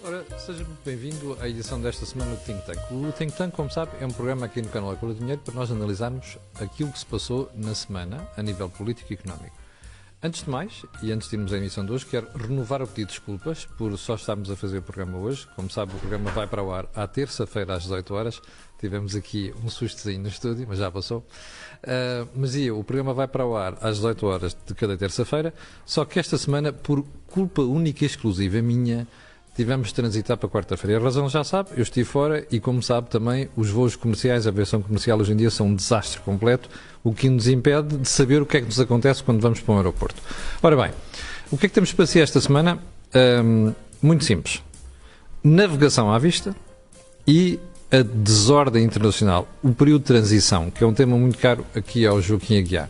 Ora, seja muito bem-vindo à edição desta semana do Think Tank. O Think Tank, como sabe, é um programa aqui no canal A Cor do Dinheiro para nós analisarmos aquilo que se passou na semana a nível político e económico. Antes de mais, e antes de irmos à emissão de hoje, quero renovar o pedido de desculpas por só estarmos a fazer o programa hoje. Como sabe, o programa vai para o ar à terça-feira às 18 horas. Tivemos aqui um sustozinho no estúdio, mas já passou. O programa vai para o ar às 18 horas de cada terça-feira, só que esta semana, por culpa única e exclusiva minha, tivemos de transitar para quarta-feira. A razão já sabe, eu estive fora e, como sabe também, os voos comerciais, a aviação comercial hoje em dia são um desastre completo, o que nos impede de saber o que é que nos acontece quando vamos para um aeroporto. Ora bem, o que é que temos para si esta semana? Muito simples. Navegação à vista e a desordem internacional, o período de transição, que é um tema muito caro aqui ao Joaquim Aguiar.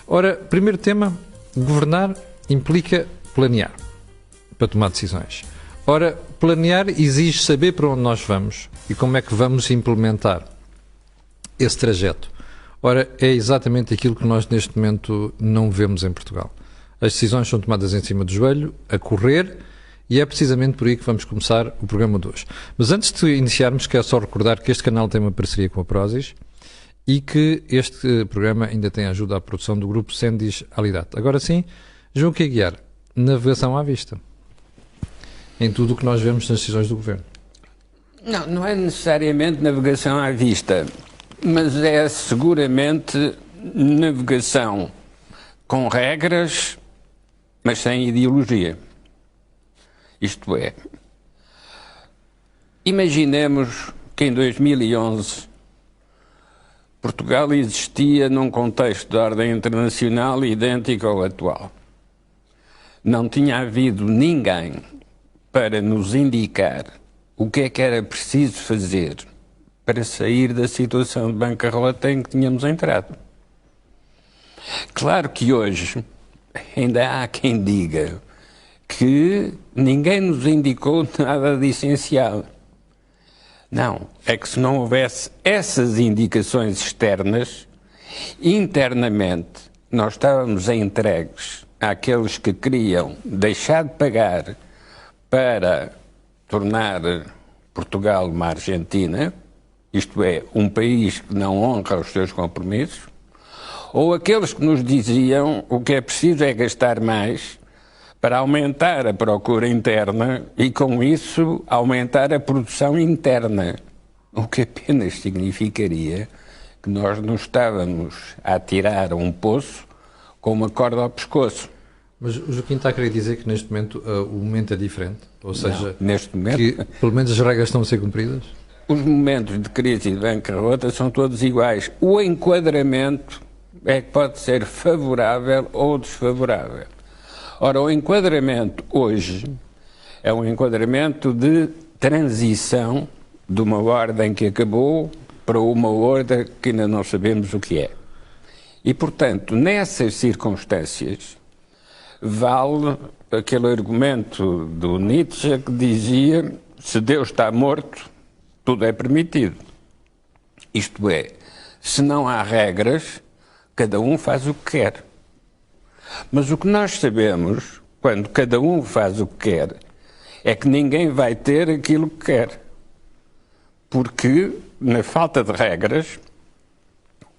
Ora, primeiro tema, governar implica planear para tomar decisões. Ora, planear exige saber para onde nós vamos e como é que vamos implementar esse trajeto. Ora, é exatamente aquilo que nós neste momento não vemos em Portugal. As decisões são tomadas em cima do joelho, a correr, e é precisamente por aí que vamos começar o programa de hoje. Mas antes de iniciarmos, quero só recordar que este canal tem uma parceria com a Prozis e que este programa ainda tem ajuda à produção do grupo Sendis Alidat. Agora sim, Joaquim Aguiar, navegação à vista em tudo o que nós vemos nas decisões do Governo. Não é necessariamente navegação à vista, mas é seguramente navegação com regras, mas sem ideologia. Isto é, imaginemos que em 2011 Portugal existia num contexto de ordem internacional idêntico ao atual. Não tinha havido ninguém para nos indicar o que é que era preciso fazer para sair da situação de bancarrota em que tínhamos entrado. Claro que hoje ainda há quem diga que ninguém nos indicou nada de essencial. Não, é que se não houvesse essas indicações externas, internamente nós estávamos entregues àqueles que queriam deixar de pagar para tornar Portugal uma Argentina, isto é, um país que não honra os seus compromissos, ou aqueles que nos diziam o que é preciso é gastar mais para aumentar a procura interna e, com isso, aumentar a produção interna, o que apenas significaria que nós nos estávamos a atirar a um poço com uma corda ao pescoço. Mas o Joaquim está a querer dizer que neste momento o momento é diferente? Ou seja, não, neste momento, que pelo menos as regras estão a ser cumpridas? Os momentos de crise e de bancarrota são todos iguais. O enquadramento é que pode ser favorável ou desfavorável. Ora, o enquadramento hoje é um enquadramento de transição de uma ordem que acabou para uma outra que ainda não sabemos o que é. E, portanto, nessas circunstâncias, vale aquele argumento do Nietzsche que dizia: se Deus está morto, tudo é permitido. Isto é, se não há regras, cada um faz o que quer. Mas o que nós sabemos, quando cada um faz o que quer, é que ninguém vai ter aquilo que quer. Porque, na falta de regras,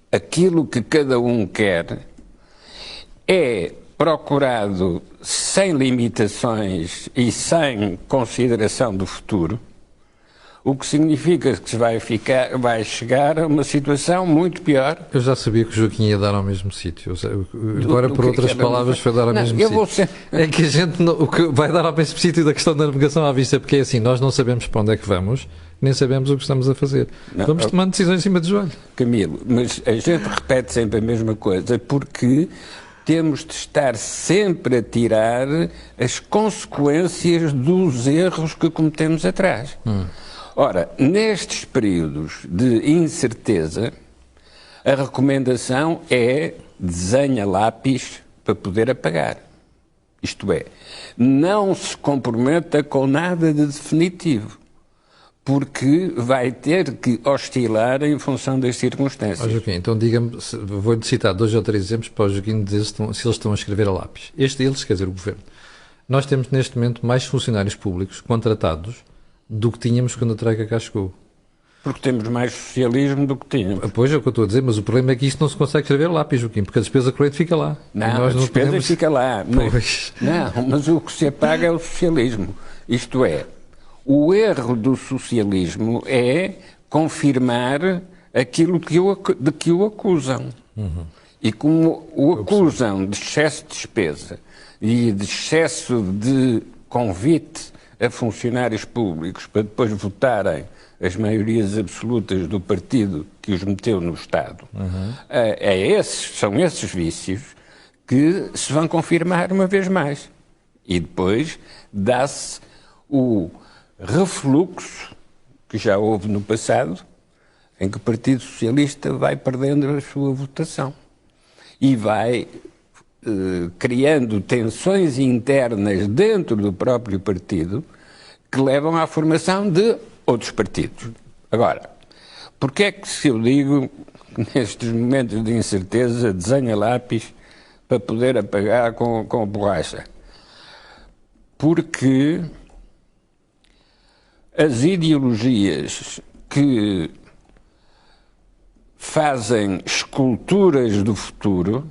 aquilo que cada um quer é procurado sem limitações e sem consideração do futuro, o que significa que se vai chegar a uma situação muito pior. Eu já sabia que o Joaquim ia dar ao mesmo sítio. Agora, por outras palavras, foi dar ao mesmo sítio. É que a gente o que vai dar ao mesmo sítio da questão da navegação à vista, porque é assim, nós não sabemos para onde é que vamos, nem sabemos o que estamos a fazer. Vamos tomando decisões em cima do joelho. Camilo, mas a gente repete sempre a mesma coisa, porque temos de estar sempre a tirar as consequências dos erros que cometemos atrás. Ora, nestes períodos de incerteza, a recomendação é desenha lápis para poder apagar. Isto é, não se comprometa com nada de definitivo, porque vai ter que oscilar em função das circunstâncias. Joaquim, então diga-me, vou-lhe citar 2 ou 3 exemplos para o Joaquim dizer se eles estão a escrever a lápis. Este deles, quer dizer, o Governo. Nós temos neste momento mais funcionários públicos contratados do que tínhamos quando a Troika cá chegou. Porque temos mais socialismo do que tínhamos. Pois é o que eu estou a dizer, mas o problema é que isto não se consegue escrever lápis, Joaquim, porque a despesa corrente fica lá. Não, a despesa fica lá. Mas o que se apaga é o socialismo. Isto é, o erro do socialismo é confirmar aquilo de que o acusam. Uhum. E como o acusam de excesso de despesa e de excesso de convite a funcionários públicos para depois votarem as maiorias absolutas do partido que os meteu no Estado, são esses vícios que se vão confirmar uma vez mais. E depois dá-se o refluxo que já houve no passado, em que o Partido Socialista vai perdendo a sua votação e vai criando tensões internas dentro do próprio partido que levam à formação de outros partidos. Agora, porque é que se eu digo que nestes momentos de incerteza desenha lápis para poder apagar com borracha? Porque as ideologias que fazem esculturas do futuro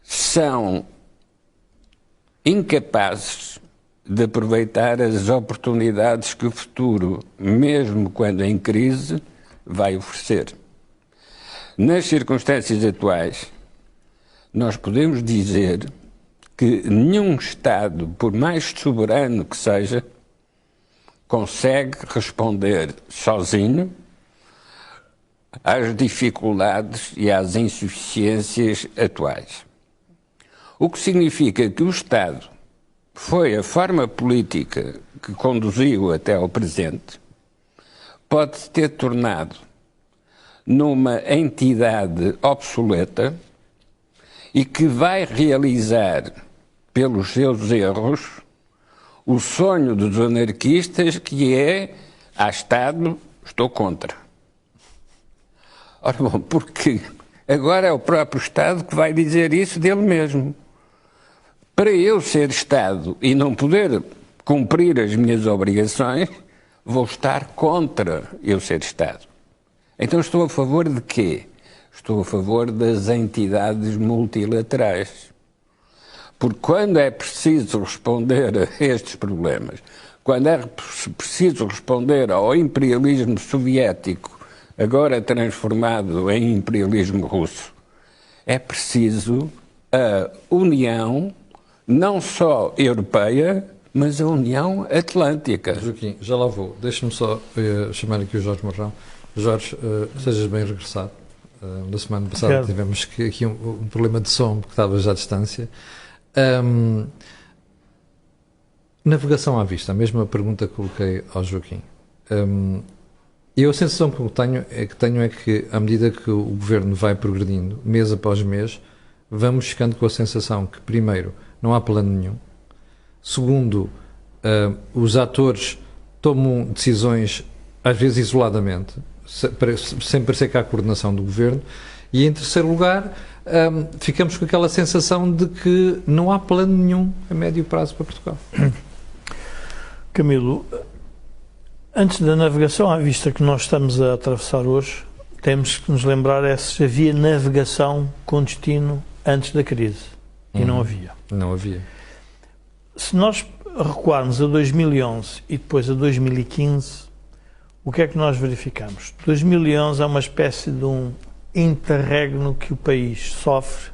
são incapazes de aproveitar as oportunidades que o futuro, mesmo quando em crise, vai oferecer. Nas circunstâncias atuais, nós podemos dizer que nenhum Estado, por mais soberano que seja, consegue responder sozinho às dificuldades e às insuficiências atuais. O que significa que o Estado foi a forma política que conduziu até ao presente, pode ter tornado numa entidade obsoleta e que vai realizar, pelos seus erros, o sonho dos anarquistas, que é: há Estado, estou contra. Ora bom, porque agora é o próprio Estado que vai dizer isso dele mesmo. Para eu ser Estado e não poder cumprir as minhas obrigações, vou estar contra eu ser Estado. Então estou a favor de quê? Estou a favor das entidades multilaterais. Porque quando é preciso responder a estes problemas, quando é preciso responder ao imperialismo soviético, agora transformado em imperialismo russo, é preciso a união não só europeia, mas a União Atlântica. Joaquim, já lá vou. Deixa-me só chamar aqui o Jorge Marrão. Jorge, sejas bem regressado. Na semana passada tivemos aqui um problema de som, porque estava já à distância. Navegação à vista, a mesma pergunta que coloquei ao Joaquim. E a sensação que tenho é que, à medida que o Governo vai progredindo, mês após mês, vamos ficando com a sensação que, primeiro, não há plano nenhum. Segundo, os atores tomam decisões, às vezes isoladamente, sem parecer que há coordenação do Governo. E, em terceiro lugar, ficamos com aquela sensação de que não há plano nenhum a médio prazo para Portugal. Camilo, antes da navegação à vista que nós estamos a atravessar hoje, temos que nos lembrar se havia navegação com destino antes da crise. E não havia. Não havia. Se nós recuarmos a 2011 e depois a 2015, o que é que nós verificamos? 2011 é uma espécie de um interregno que o país sofre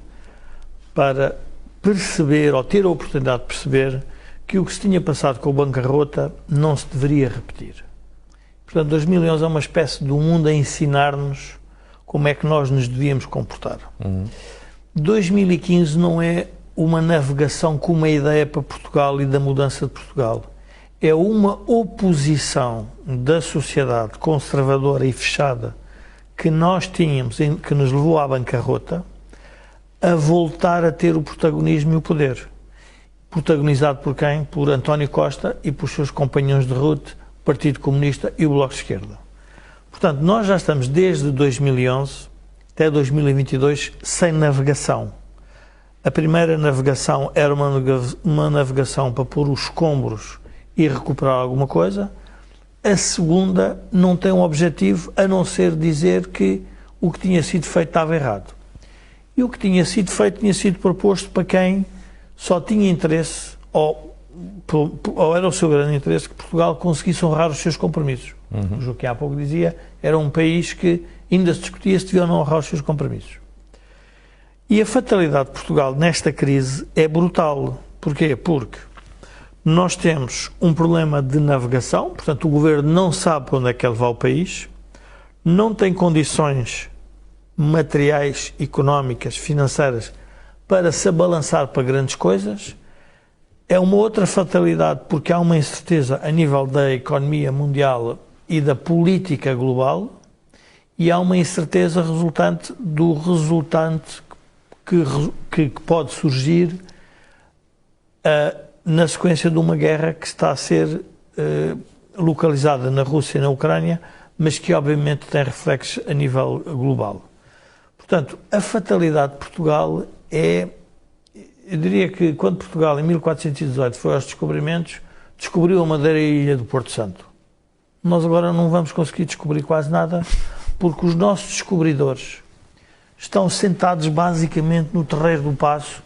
para perceber, ou ter a oportunidade de perceber, que o que se tinha passado com a bancarrota não se deveria repetir. Portanto, 2011 é uma espécie de um mundo a ensinar-nos como é que nós nos devíamos comportar. 2015 não é uma navegação com uma ideia para Portugal e da mudança de Portugal. É uma oposição da sociedade conservadora e fechada que nós tínhamos, que nos levou à bancarrota, a voltar a ter o protagonismo e o poder. Protagonizado por quem? Por António Costa e por seus companhões de ruta, o Partido Comunista e o Bloco de Esquerda. Portanto, nós já estamos desde 2011 até 2022 sem navegação. A primeira navegação era uma navegação para pôr os escombros e recuperar alguma coisa. A segunda não tem um objetivo a não ser dizer que o que tinha sido feito estava errado. E o que tinha sido feito tinha sido proposto para quem só tinha interesse, ou era o seu grande interesse, que Portugal conseguisse honrar os seus compromissos. O Joaquim há pouco dizia, era um país que ainda se discutia se devia ou não honrar os seus compromissos. E a fatalidade de Portugal nesta crise é brutal. Porquê? Porque nós temos um problema de navegação, portanto o governo não sabe para onde é que ele vai o país, não tem condições materiais, económicas, financeiras para se abalançar para grandes coisas. É uma outra fatalidade porque há uma incerteza a nível da economia mundial e da política global e há uma incerteza resultante do resultante que pode surgir na sequência de uma guerra que está a ser localizada na Rússia e na Ucrânia, mas que obviamente tem reflexos a nível global. Portanto, a fatalidade de Portugal é, eu diria que quando Portugal em 1418 foi aos descobrimentos, descobriu a Madeira e a Ilha do Porto Santo. Nós agora não vamos conseguir descobrir quase nada porque os nossos descobridores estão sentados basicamente no Terreiro do Paço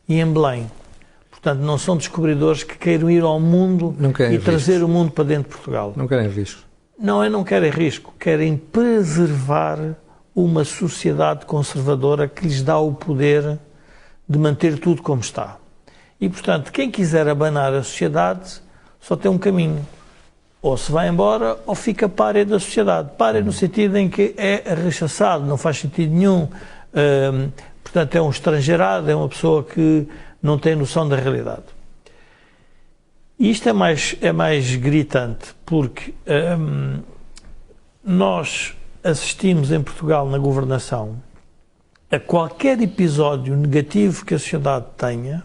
e em Belém. Portanto, não são descobridores que queiram ir ao mundo e trazer o mundo para dentro de Portugal. Não querem risco. Não querem risco, querem preservar uma sociedade conservadora que lhes dá o poder de manter tudo como está. E, portanto, quem quiser abanar a sociedade só tem um caminho. Ou se vai embora ou fica pária da sociedade. Pária no sentido em que é rechaçado, não faz sentido nenhum. Portanto, é um estrangeirado, é uma pessoa que não tem noção da realidade. E isto é mais gritante porque nós assistimos em Portugal na governação a qualquer episódio negativo que a sociedade tenha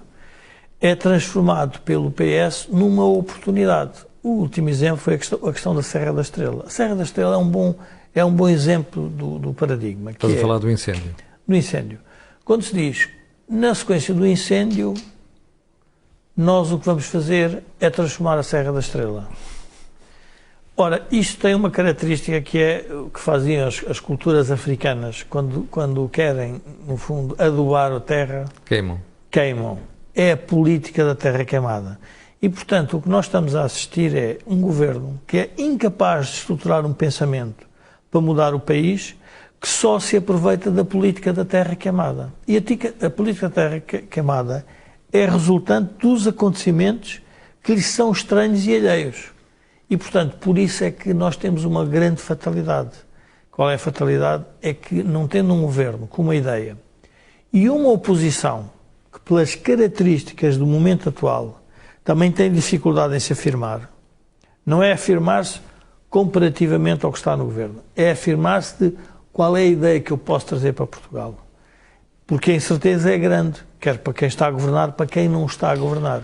é transformado pelo PS numa oportunidade. O último exemplo foi a questão da Serra da Estrela. A Serra da Estrela é um bom exemplo do paradigma. Estás a falar do incêndio. Do incêndio. Quando se diz, na sequência do incêndio, nós o que vamos fazer é transformar a Serra da Estrela. Ora, isto tem uma característica que é o que faziam as culturas africanas quando querem, no fundo, adubar a terra. Queimam. É a política da terra queimada. E, portanto, o que nós estamos a assistir é um governo que é incapaz de estruturar um pensamento para mudar o país, que só se aproveita da política da terra queimada. E a política da terra queimada é resultante dos acontecimentos que lhes são estranhos e alheios. E, portanto, por isso é que nós temos uma grande fatalidade. Qual é a fatalidade? É que, não tendo um governo com uma ideia e uma oposição que, pelas características do momento atual, também tem dificuldade em se afirmar, não é afirmar-se comparativamente ao que está no governo, é afirmar-se de qual é a ideia que eu posso trazer para Portugal. Porque a incerteza é grande, quer para quem está a governar, para quem não está a governar.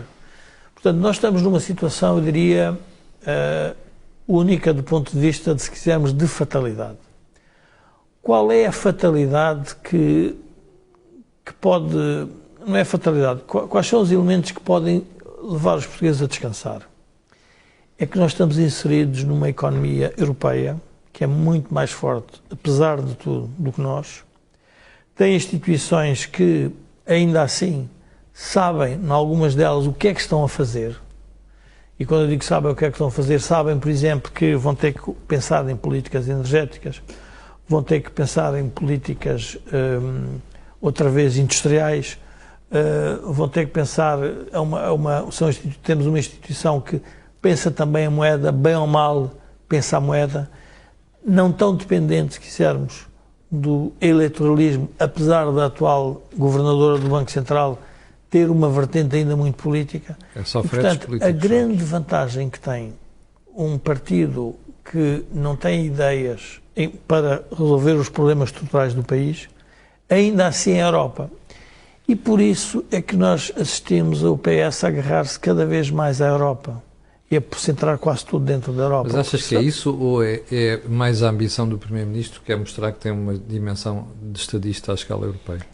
Portanto, nós estamos numa situação, eu diria, única do ponto de vista, de, se quisermos, de fatalidade. Qual é a fatalidade que pode... Não é a fatalidade. Quais são os elementos que podem levar os portugueses a descansar? É que nós estamos inseridos numa economia europeia que é muito mais forte, apesar de tudo, do que nós. Tem instituições que, ainda assim, sabem, em algumas delas, o que é que estão a fazer. E quando eu digo que sabem o que é que estão a fazer, sabem, por exemplo, que vão ter que pensar em políticas energéticas, vão ter que pensar em políticas, outra vez, industriais, vão ter que pensar, temos uma instituição que pensa também a moeda, bem ou mal, pensa a moeda, não tão dependente, se quisermos, do eleitoralismo, apesar da atual governadora do Banco Central ter uma vertente ainda muito política. É só fretes políticos. A grande só. Vantagem que tem um partido que não tem ideias para resolver os problemas estruturais do país, ainda assim é a Europa. E por isso é que nós assistimos ao PS a agarrar-se cada vez mais à Europa e a concentrar quase tudo dentro da Europa. Mas achas que é isso ou é mais a ambição do Primeiro-Ministro, que é mostrar que tem uma dimensão de estadista à escala europeia?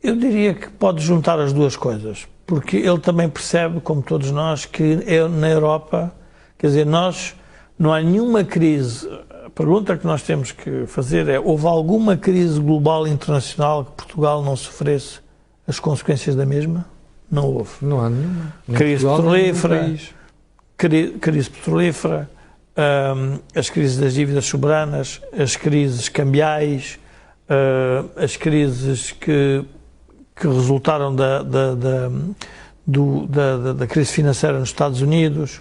Eu diria que pode juntar as duas coisas, porque ele também percebe, como todos nós, que na Europa, quer dizer, não há nenhuma crise. A pergunta que nós temos que fazer é: houve alguma crise global internacional que Portugal não sofresse as consequências da mesma? Não houve. Não há nenhuma. Crise petrolífera, crise petrolífera, as crises das dívidas soberanas, as crises cambiais, as crises que resultaram da crise financeira nos Estados Unidos,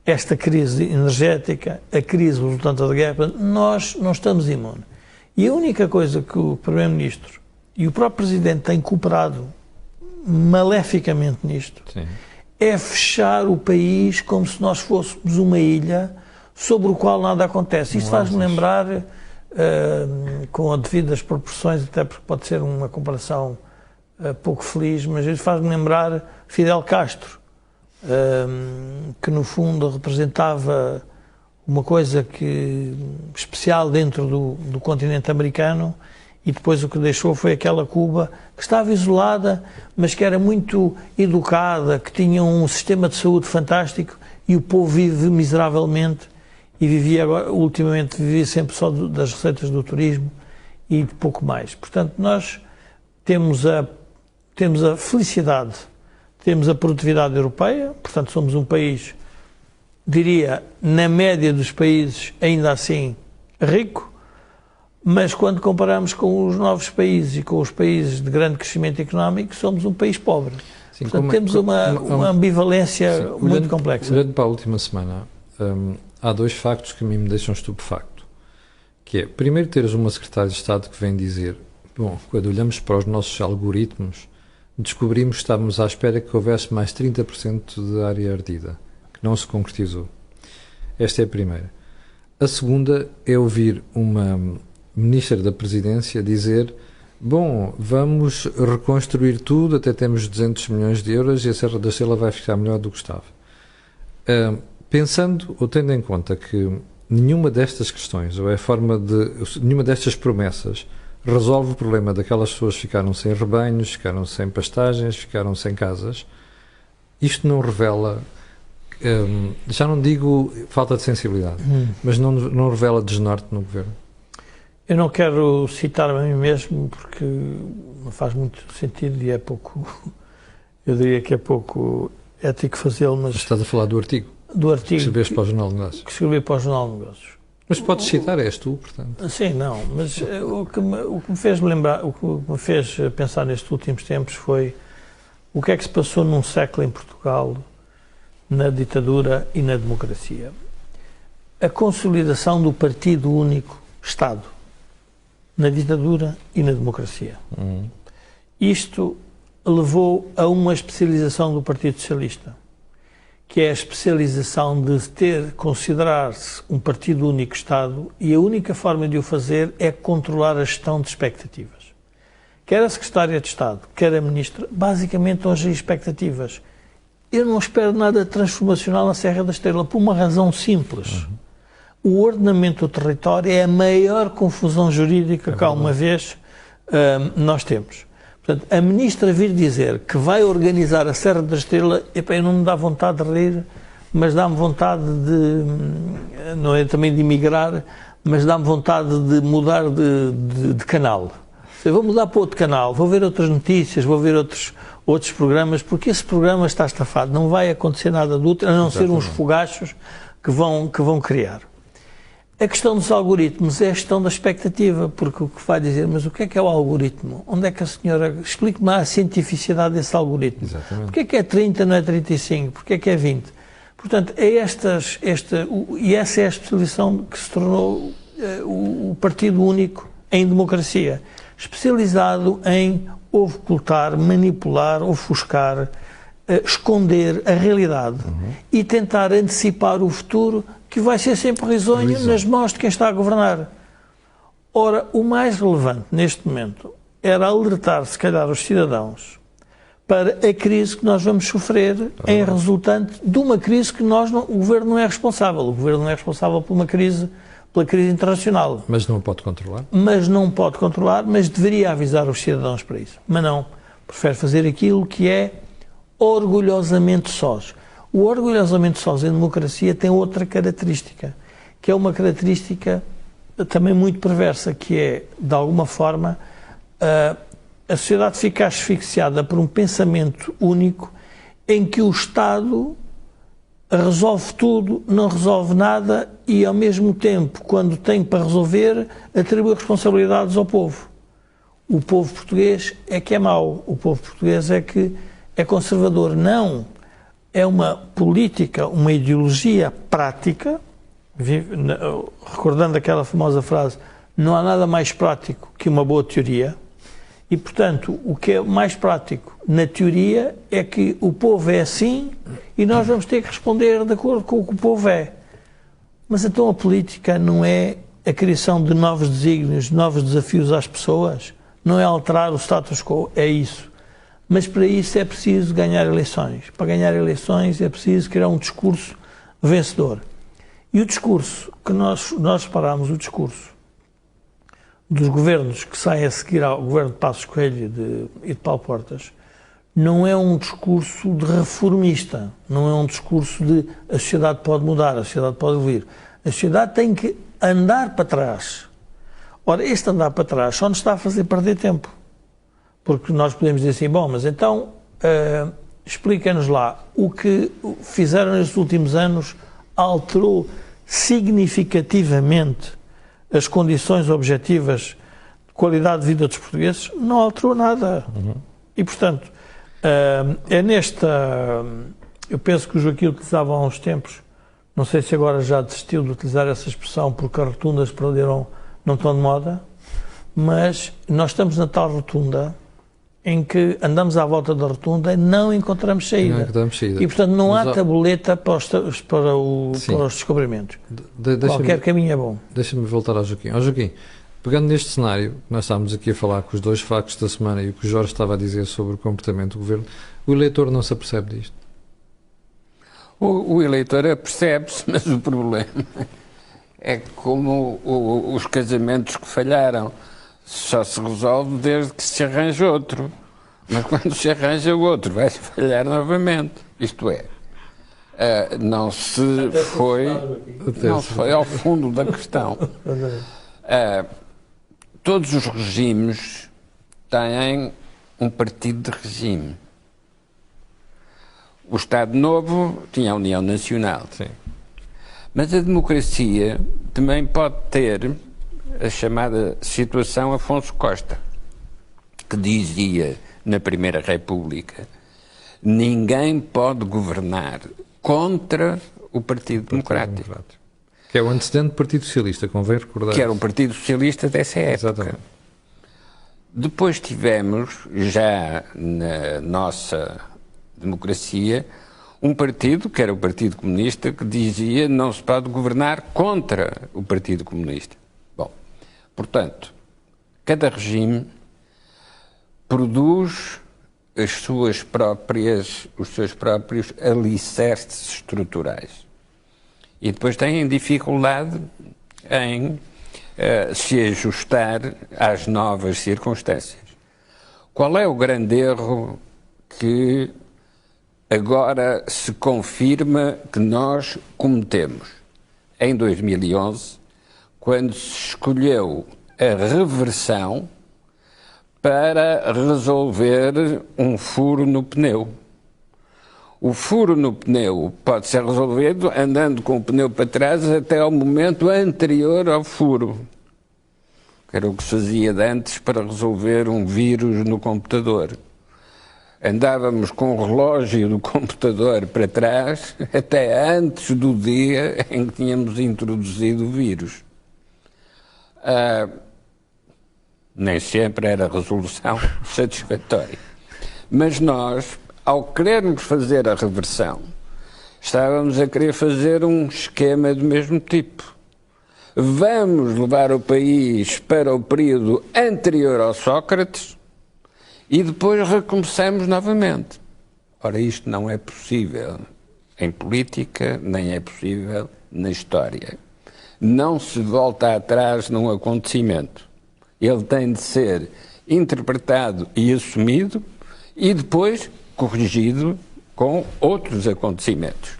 esta crise energética, a crise resultante da guerra. Nós não estamos imunes. E a única coisa que o Primeiro-Ministro e o próprio Presidente têm cooperado maleficamente nisto, sim, é fechar o país como se nós fôssemos uma ilha sobre o qual nada acontece. Isto faz-me lembrar, com as devidas proporções, até porque pode ser uma comparação pouco feliz, mas isto faz-me lembrar Fidel Castro, que no fundo representava uma coisa especial dentro do continente americano, e depois o que deixou foi aquela Cuba que estava isolada, mas que era muito educada, que tinha um sistema de saúde fantástico, e o povo vive miseravelmente, e ultimamente vivia sempre só das receitas do turismo e de pouco mais. Portanto, nós temos a felicidade, temos a produtividade europeia, portanto somos um país, diria, na média dos países, ainda assim, rico, mas quando comparamos com os novos países e com os países de grande crescimento económico, somos um país pobre. Sim, portanto, temos uma ambivalência, sim, muito complexa. Olhando para a última semana, há dois factos que a mim me deixam estupefacto, que é, primeiro, teres uma secretária de Estado que vem dizer, bom, quando olhamos para os nossos algoritmos, descobrimos que estávamos à espera que houvesse mais 30% de área ardida, que não se concretizou. Esta é a primeira. A segunda é ouvir uma Ministra da Presidência dizer, bom, vamos reconstruir tudo, até temos 200 milhões de euros e a Serra da Estrela vai ficar melhor do que estava. Pensando ou tendo em conta que nenhuma destas questões, ou nenhuma destas promessas resolve o problema daquelas pessoas que ficaram sem rebanhos, ficaram sem pastagens, ficaram sem casas, isto não revela, já não digo falta de sensibilidade, mas não revela desnorte no governo? Eu não quero citar-me a mim mesmo porque não faz muito sentido e é pouco, eu diria que é pouco ético fazê-lo, mas... Estás a falar do artigo? Do artigo. Que escreveste para o Jornal de Negócios. Que escrevi para o Jornal de Negócios. Mas podes citar, és tu, portanto. Sim, não, mas o que me fez lembrar, o que me fez pensar nestes últimos tempos foi o que é que se passou num século em Portugal, na ditadura e na democracia. A consolidação do partido único Estado, na ditadura e na democracia. Isto levou a uma especialização do Partido Socialista, que é a especialização de considerar-se um partido único Estado, e a única forma de o fazer é controlar a gestão de expectativas. Quer a Secretária de Estado, quer a Ministra, basicamente estão a gerir expectativas. Eu não espero nada transformacional na Serra da Estrela, por uma razão simples. O ordenamento do território é a maior confusão jurídica que alguma vez nós temos. Portanto, a Ministra vir dizer que vai organizar a Serra da Estrela, eu não me dá vontade de rir, mas dá-me vontade não é também de emigrar, mas dá-me vontade de mudar de canal. Eu vou mudar para outro canal, vou ver outras notícias, vou ver outros programas, porque esse programa está estafado, não vai acontecer nada de útil, a não ser uns fogachos que vão criar. A questão dos algoritmos é a questão da expectativa, porque o que vai dizer, mas o que é o algoritmo? Onde é que a senhora... Explique-me a cientificidade desse algoritmo. Exatamente. Porquê é 30, não é 35? Porquê é 20? Portanto, e essa é a especialização que se tornou o Partido Único em democracia. Especializado em ocultar, manipular, ofuscar, esconder a realidade e tentar antecipar o futuro, que vai ser sempre risonho nas mãos de quem está a governar. Ora, o mais relevante neste momento era alertar, se calhar, os cidadãos para a crise que nós vamos sofrer em resultante de uma crise que o Governo não é responsável. O Governo não é responsável por uma crise pela crise internacional. Mas não pode controlar? Mas não pode controlar, mas deveria avisar os cidadãos para isso. Mas não, prefere fazer aquilo que é orgulhosamente sós. O orgulhosamente sós em democracia tem outra característica, que é uma característica também muito perversa, que é, de alguma forma, a sociedade fica asfixiada por um pensamento único em que o Estado resolve tudo, não resolve nada e, ao mesmo tempo, quando tem para resolver, atribui responsabilidades ao povo. O povo português é que é mau, o povo português é que é conservador. Não, é uma política, uma ideologia prática, recordando aquela famosa frase, não há nada mais prático que uma boa teoria. E, portanto, o que é mais prático na teoria é que o povo é assim e nós vamos ter que responder de acordo com o que o povo é. Mas então a política não é a criação de novos desígnios, novos desafios às pessoas, não é alterar o status quo, é isso. Mas para isso é preciso ganhar eleições. Para ganhar eleições é preciso criar um discurso vencedor. E o discurso que nós reparamos, o discurso dos governos que saem a seguir ao governo de Passos Coelho e de Paulo Portas, não é um discurso de reformista, não é um discurso de a sociedade pode mudar, a sociedade pode evoluir. A sociedade tem que andar para trás. Ora, este andar para trás só nos está a fazer perder tempo. Porque nós podemos dizer assim, bom, mas então explica-nos lá, o que fizeram nestes últimos anos alterou significativamente as condições objetivas de qualidade de vida dos portugueses? Não alterou nada. E, portanto, é nesta... Eu penso que o Joaquim utilizava há uns tempos, não sei se agora já desistiu de utilizar essa expressão porque as rotundas perderam, não estão de moda, mas nós estamos na tal rotunda em que andamos à volta da rotunda e não encontramos saída. Não encontramos saída. E, portanto, não há tabuleta para os descobrimentos. Qualquer caminho é bom. Deixa-me voltar ao Joaquim. Joaquim, pegando neste cenário, nós estávamos aqui a falar com os dois factos da semana e o que o Jorge estava a dizer sobre o comportamento do governo, o eleitor não se apercebe disto? O eleitor apercebe-se, mas o problema é como os casamentos que falharam. Só se resolve desde que se arranja outro. Mas quando se arranja o outro, vai falhar novamente. Isto é, não se foi ao fundo da questão. Todos os regimes têm um partido de regime. O Estado Novo tinha a União Nacional. Sim. Mas a democracia também pode ter a chamada situação Afonso Costa, que dizia na Primeira República: ninguém pode governar contra o Partido Democrático. Que é o antecedente do Partido Socialista, convém recordar. Que era o Partido Socialista dessa época. Exatamente. Depois tivemos, já na nossa democracia, um partido, que era o Partido Comunista, que dizia não se pode governar contra o Partido Comunista. Bom, portanto, cada regime produz os seus próprios alicerces estruturais. E depois têm dificuldade em se ajustar às novas circunstâncias. Qual é o grande erro que agora se confirma que nós cometemos? Em 2011, quando se escolheu a reversão para resolver um furo no pneu. O furo no pneu pode ser resolvido andando com o pneu para trás até ao momento anterior ao furo, que era o que se fazia de antes para resolver um vírus no computador. Andávamos com o relógio do computador para trás até antes do dia em que tínhamos introduzido o vírus. Nem sempre era resolução satisfatória. Mas nós, ao querermos fazer a reversão, estávamos a querer fazer um esquema do mesmo tipo. Vamos levar o país para o período anterior ao Sócrates e depois recomeçamos novamente. Ora, isto não é possível em política, nem é possível na história. não se volta atrás num acontecimento. Ele tem de ser interpretado e assumido e depois corrigido com outros acontecimentos.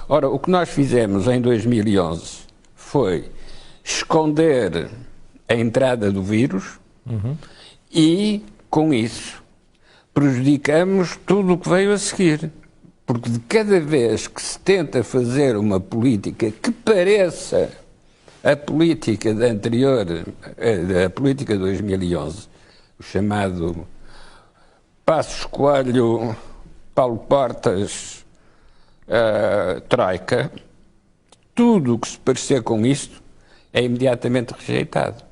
Ora, o que nós fizemos em 2011 foi esconder a entrada do vírus e, com isso, prejudicamos tudo o que veio a seguir. Porque de cada vez que se tenta fazer uma política que pareça a política anterior, a política de 2011, o chamado Passos Coelho, Paulo Portas, Troika, tudo o que se parecer com isto é imediatamente rejeitado.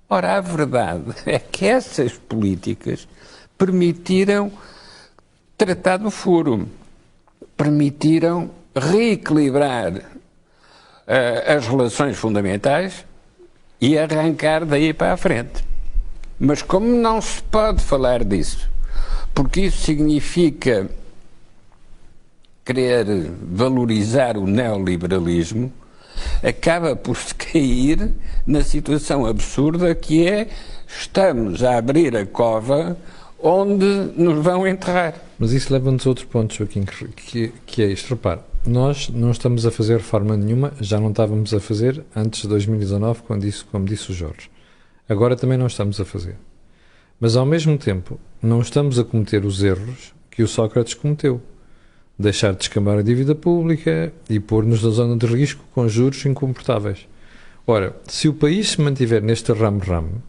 Ora, a verdade é que essas políticas permitiram tratar do furo, permitiram reequilibrar as relações fundamentais e arrancar daí para a frente. Mas como não se pode falar disso, porque isso significa querer valorizar o neoliberalismo, acaba por se cair na situação absurda que é: estamos a abrir a cova onde nos vão enterrar. Mas isso leva-nos a outro ponto, Joaquim, que é isto. Repare, nós não estamos a fazer reforma nenhuma, já não estávamos a fazer antes de 2019, como disse o Jorge. Agora também não estamos a fazer. Mas, ao mesmo tempo, não estamos a cometer os erros que o Sócrates cometeu. Deixar de descambar a dívida pública e pôr-nos na zona de risco com juros incomportáveis. Ora, se o país se mantiver neste ramo-ramo,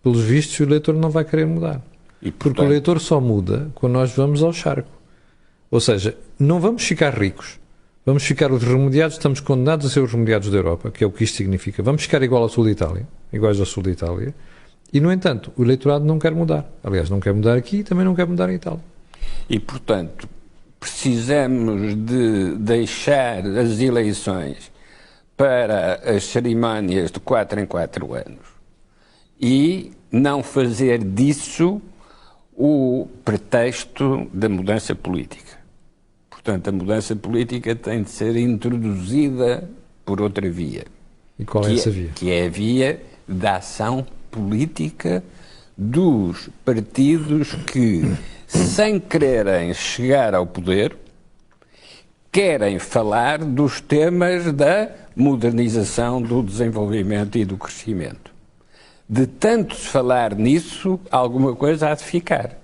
pelos vistos o eleitor não vai querer mudar. E, portanto, porque o eleitor só muda quando nós vamos ao charco. Ou seja, não vamos ficar ricos. Vamos ficar os remediados, estamos condenados a ser os remediados da Europa, que é o que isto significa. Vamos ficar iguais ao sul da Itália, e, no entanto, o eleitorado não quer mudar. Aliás, não quer mudar aqui e também não quer mudar em Itália. E, portanto, precisamos de deixar as eleições para as cerimónias de 4 em 4 anos e não fazer disso o pretexto da mudança política. Portanto, a mudança política tem de ser introduzida por outra via. E qual é essa via? Que é a via da ação política dos partidos que, sem quererem chegar ao poder, querem falar dos temas da modernização, do desenvolvimento e do crescimento. De tanto se falar nisso, alguma coisa há de ficar.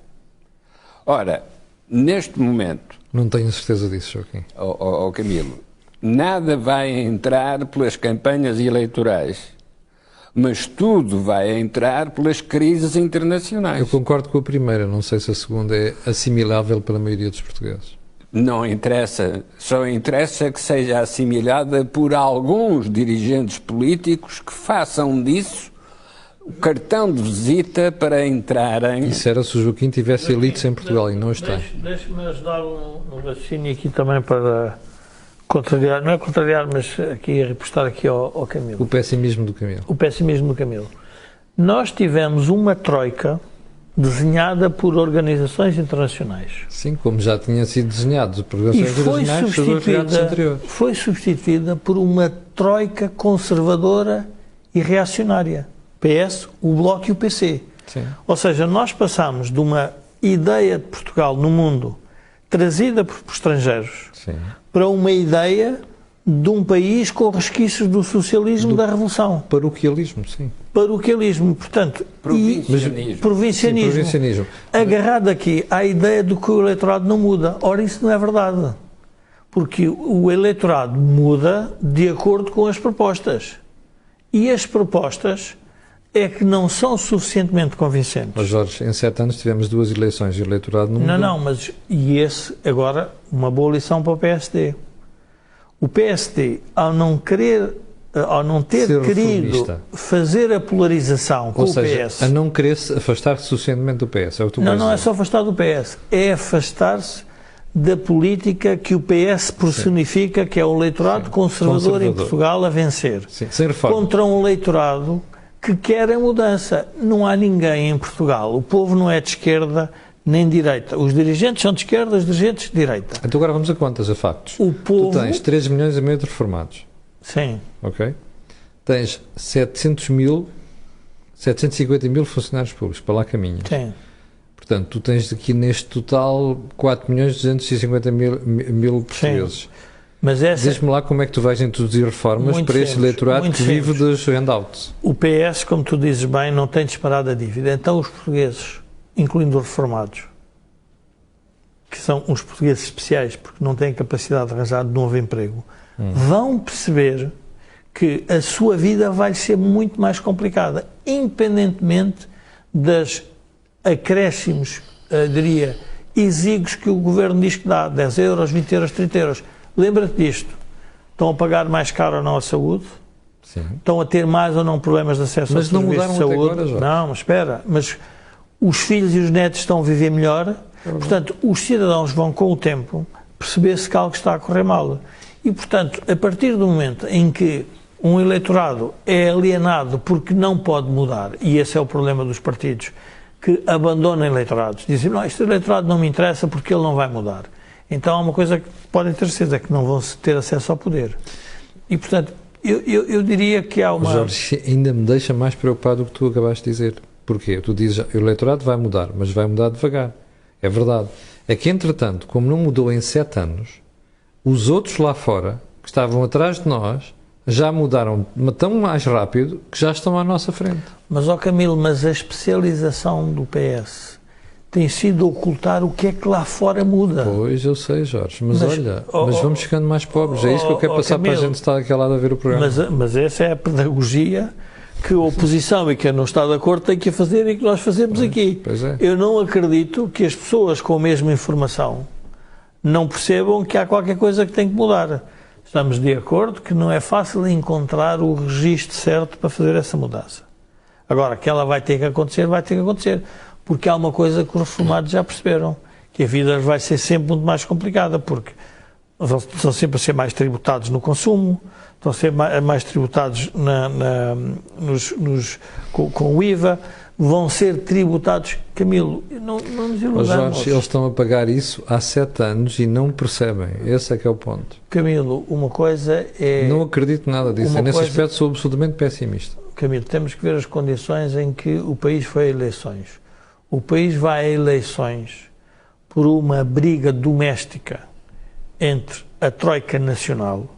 Ora, neste momento... Não tenho certeza disso, Joaquim. Camilo, nada vai entrar pelas campanhas eleitorais, mas tudo vai entrar pelas crises internacionais. Eu concordo com a primeira, não sei se a segunda é assimilável pela maioria dos portugueses. Não interessa, só interessa que seja assimilada por alguns dirigentes políticos que façam disso o cartão de visita para entrarem... Isso era se o Joaquim tivesse elites em Portugal e não está. Deixe-me ajudar um raciocínio aqui também para contrariar, não é contrariar, mas aqui repostar aqui ao Camilo. O pessimismo do Camilo. O pessimismo do Camilo. Nós tivemos uma troika desenhada por organizações internacionais. Sim, como já tinha sido desenhado por organizações internacionais, foi substituída por uma troika conservadora e reacionária. PS, o Bloco e o PC. Sim. Ou seja, nós passamos de uma ideia de Portugal no mundo trazida por estrangeiros, sim, para uma ideia de um país com resquícios do socialismo da Revolução. Paroquialismo, sim. Paroquialismo, portanto, provincianismo. Agarrado aqui à ideia de que o eleitorado não muda. Ora, isso não é verdade. Porque o eleitorado muda de acordo com as propostas. E as propostas é que não são suficientemente convincentes. Mas, Jorge, em 7 anos tivemos 2 eleições e o eleitorado não mudou. Não, mas esse, agora, uma boa lição para o PSD. O PSD, ao não ter querido fazer a polarização com o PS... a não querer afastar-se suficientemente do PS, é o que tu queres dizer. Não é só afastar do PS, é afastar-se da política que o PS personifica, que é o eleitorado conservador em Portugal a vencer. Sim, sem reforma. Contra um eleitorado que quer a mudança. Não há ninguém em Portugal. O povo não é de esquerda nem de direita. Os dirigentes são de esquerda, os dirigentes de direita. Então agora vamos a contas, a factos. O povo... Tu tens 3 milhões e meio de reformados. Sim. Ok? tens 750 mil funcionários públicos, para lá caminhas. Sim. Portanto, tu tens aqui neste total 4.250.000 portugueses. Sim. Mas Diz-me lá como é que tu vais introduzir reformas muito para este simples, eleitorado muito que vive simples. dos handouts. O PS, como tu dizes bem, não tem disparado a dívida. Então os portugueses, incluindo os reformados, que são os portugueses especiais, porque não têm capacidade de arranjar de novo emprego, vão perceber que a sua vida vai ser muito mais complicada, independentemente das acréscimos, diria, exíguos que o governo diz que dá, 10 euros, 20 euros, 30 euros. Lembra-te disto. Estão a pagar mais caro ou não a saúde? Sim. Estão a ter mais ou não problemas de acesso ao serviço de saúde? Mas não mudaram até agora, não, mas espera. Mas os filhos e os netos estão a viver melhor. Portanto, os cidadãos vão, com o tempo, perceber se que algo está a correr mal. E, portanto, a partir do momento em que um eleitorado é alienado porque não pode mudar, e esse é o problema dos partidos, que abandonam eleitorados, dizem, não, este eleitorado não me interessa porque ele não vai mudar. Então há uma coisa que podem ter certeza, é que não vão ter acesso ao poder. E, portanto, eu diria que há uma... Jorge, ainda me deixa mais preocupado do que tu acabaste de dizer. Porquê? Tu dizes, o eleitorado vai mudar, mas vai mudar devagar. É verdade. É que, entretanto, como não mudou em 7 anos, os outros lá fora, que estavam atrás de nós, já mudaram tão mais rápido que já estão à nossa frente. Mas, ó Camilo, mas a especialização do PS tem sido ocultar o que é que lá fora muda. Pois, eu sei, Jorge, mas olha, mas vamos ficando mais pobres, é isso que eu quero passar Camilo, para a gente estar aqui ao lado a ver o programa. Mas essa é a pedagogia que a oposição e quem não está de acordo tem que fazer e que nós fazemos aqui. Pois é. Eu não acredito que as pessoas com a mesma informação não percebam que há qualquer coisa que tem que mudar. Estamos de acordo que não é fácil encontrar o registro certo para fazer essa mudança. Agora, que ela vai ter que acontecer, porque há uma coisa que os reformados já perceberam, que a vida vai ser sempre muito mais complicada, porque estão sempre a ser mais tributados no consumo, estão a ser mais tributados com o IVA, vão ser tributados... Camilo, não nos iludamos. Jorge, eles estão a pagar isso há 7 anos e não percebem. Esse é que é o ponto. Camilo, uma coisa é... Não acredito nada disso. Nesse aspecto sou absolutamente pessimista. Camilo, temos que ver as condições em que o país foi a eleições. O país vai a eleições por uma briga doméstica entre a Troika Nacional,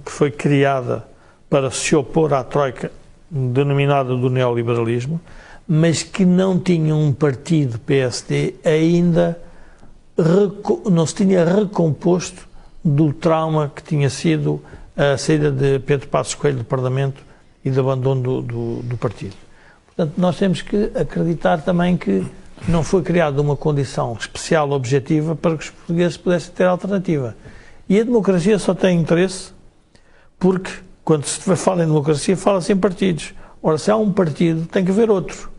que foi criada para se opor à Troika denominada do neoliberalismo, mas que não tinha um partido PSD ainda, não se tinha recomposto do trauma que tinha sido a saída de Pedro Passos Coelho do Parlamento e do abandono do partido. Portanto, nós temos que acreditar também que não foi criada uma condição especial objetiva para que os portugueses pudessem ter alternativa. E a democracia só tem interesse porque, quando se fala em democracia, fala-se em partidos. Ora, se há um partido, tem que haver outro.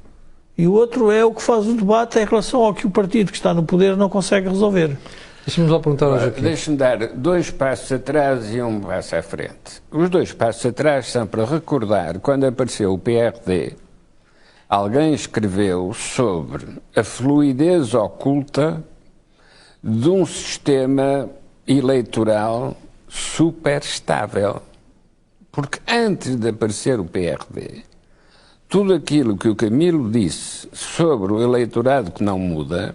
E o outro é o que faz o debate em relação ao que o partido que está no poder não consegue resolver. Deixa-me só perguntar ao Joaquim. Deixa-me dar 2 passos atrás e 1 passo à frente. Os 2 passos atrás são para recordar, quando apareceu o PRD, alguém escreveu sobre a fluidez oculta de um sistema eleitoral super estável. Porque antes de aparecer o PRD, tudo aquilo que o Camilo disse sobre o eleitorado que não muda,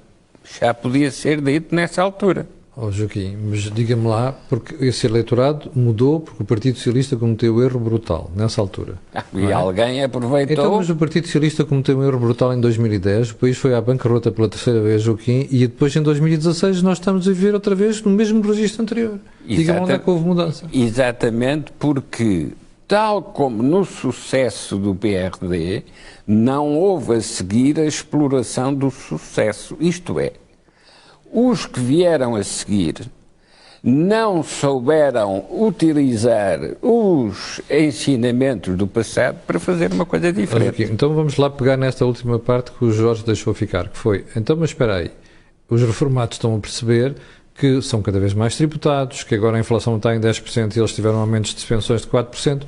já podia ser dito nessa altura. Joaquim, mas diga-me lá, porque esse eleitorado mudou porque o Partido Socialista cometeu um erro brutal nessa altura. E alguém aproveitou... Então, mas o Partido Socialista cometeu um erro brutal em 2010, o país foi à bancarrota pela 3ª vez, Joaquim, e depois em 2016 nós estamos a viver outra vez no mesmo registro anterior. Diga-me onde é que houve mudança. Exatamente, porque, tal como no sucesso do PRD, não houve a seguir a exploração do sucesso. Isto é, os que vieram a seguir não souberam utilizar os ensinamentos do passado para fazer uma coisa diferente. Então vamos lá pegar nesta última parte que o Jorge deixou ficar, que foi, então mas espera aí, os reformados estão a perceber que são cada vez mais tributados, que agora a inflação está em 10% e eles tiveram aumentos de pensões de 4%.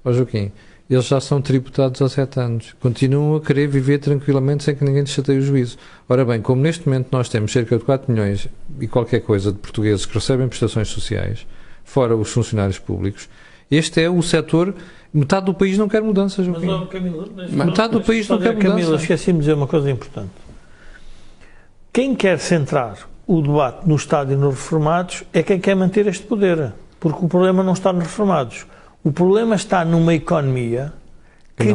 Joaquim, eles já são tributados há 7 anos. Continuam a querer viver tranquilamente sem que ninguém lhes chateie o juízo. Ora bem, como neste momento nós temos cerca de 4 milhões e qualquer coisa de portugueses que recebem prestações sociais, fora os funcionários públicos, Este é o setor... Metade do país não quer mudanças, Joaquim. Mas, Camilo, metade do país não quer mudança. Camilo, esqueci-me de dizer uma coisa importante. Quem quer centrar o debate no Estado e nos reformados é quem quer manter este poder. Porque o problema não está nos reformados. O problema está numa economia que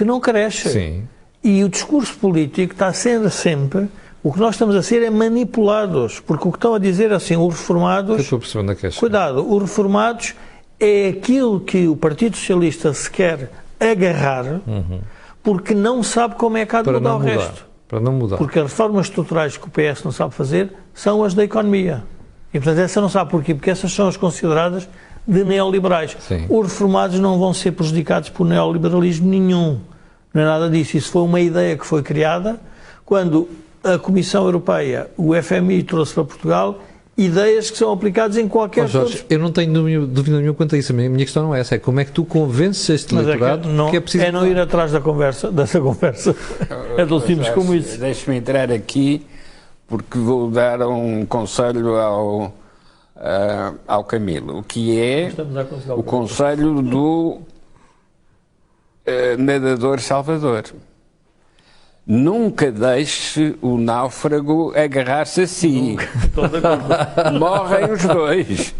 não cresce. Sim. E o discurso político está sendo sempre... O que nós estamos a ser é manipulados. Porque o que estão a dizer assim, os reformados... Eu estou percebendo a questão. Cuidado, os reformados é aquilo que o Partido Socialista se quer agarrar porque não sabe como é que há de mudar o resto. Para não mudar. Porque as reformas estruturais que o PS não sabe fazer são as da economia. E, portanto, essa não sabe porquê, porque essas são as consideradas de neoliberais. Sim. Os reformados não vão ser prejudicados por neoliberalismo nenhum. Não é nada disso. Isso foi uma ideia que foi criada quando a Comissão Europeia, o FMI, trouxe para Portugal ideias que são aplicadas em qualquer... Jorge, eu não tenho dúvida nenhuma quanto a isso. A minha questão não é essa. É como é que tu convences este eleitorado que é preciso... É não ir atrás dessa conversa. É tão simples como isso. Deixe-me entrar aqui, porque vou dar um conselho ao Camilo, que é o conselho do nadador Salvador. Nunca deixe o náufrago agarrar-se a si. Morrem os dois.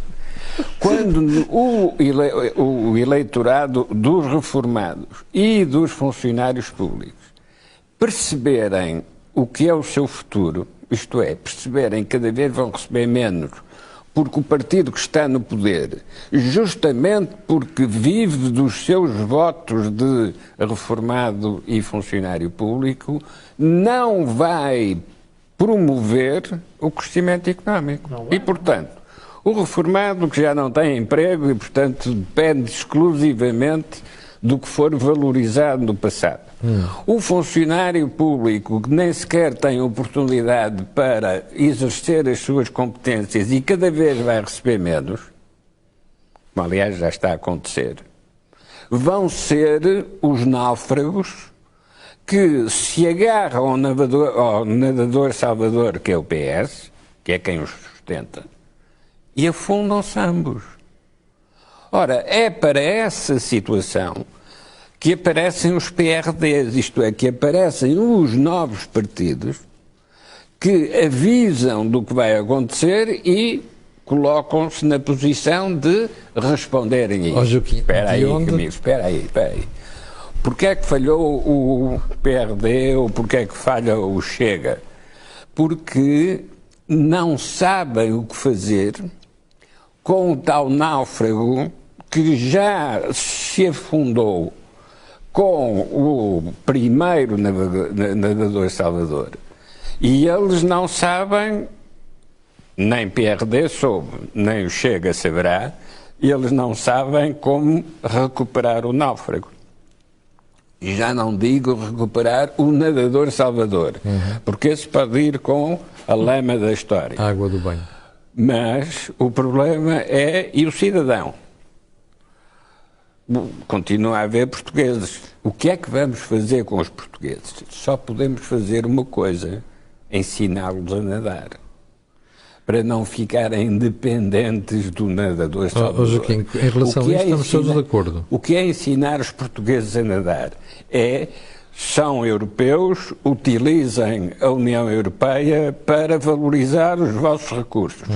Quando o eleitorado dos reformados e dos funcionários públicos perceberem o que é o seu futuro, isto é, perceberem que cada vez vão receber menos, porque o partido que está no poder, justamente porque vive dos seus votos de reformado e funcionário público, não vai promover o crescimento económico. E, portanto, o reformado que já não tem emprego e, portanto, depende exclusivamente do que for valorizado no passado. O funcionário público que nem sequer tem oportunidade para exercer as suas competências e cada vez vai receber menos, como aliás já está a acontecer, vão ser os náufragos que se agarram ao nadador Salvador, que é o PS, que é quem os sustenta, e afundam-se ambos. Ora, é para essa situação que aparecem os PRDs, isto é, que aparecem os novos partidos que avisam do que vai acontecer e colocam-se na posição de responderem a isso. Espera aí, Camilo, espera aí. Porquê é que falhou o PRD ou porquê é que falha o Chega? Porque não sabem o que fazer com o tal náufrago que já se afundou com o primeiro nadador Salvador. E eles não sabem, nem PRD soube, nem o Chega saberá, eles não sabem como recuperar o náufrago. E já não digo recuperar o nadador Salvador, porque esse pode ir com a lama da história. A água do banho. Mas o problema é, e o cidadão? Continua a haver portugueses. O que é que vamos fazer com os portugueses? Só podemos fazer uma coisa, ensiná-los a nadar, para não ficarem dependentes do nadador Salvador. Joaquim, em relação a isto estamos todos de acordo. O que é ensinar os portugueses a nadar? São europeus, utilizem a União Europeia para valorizar os vossos recursos.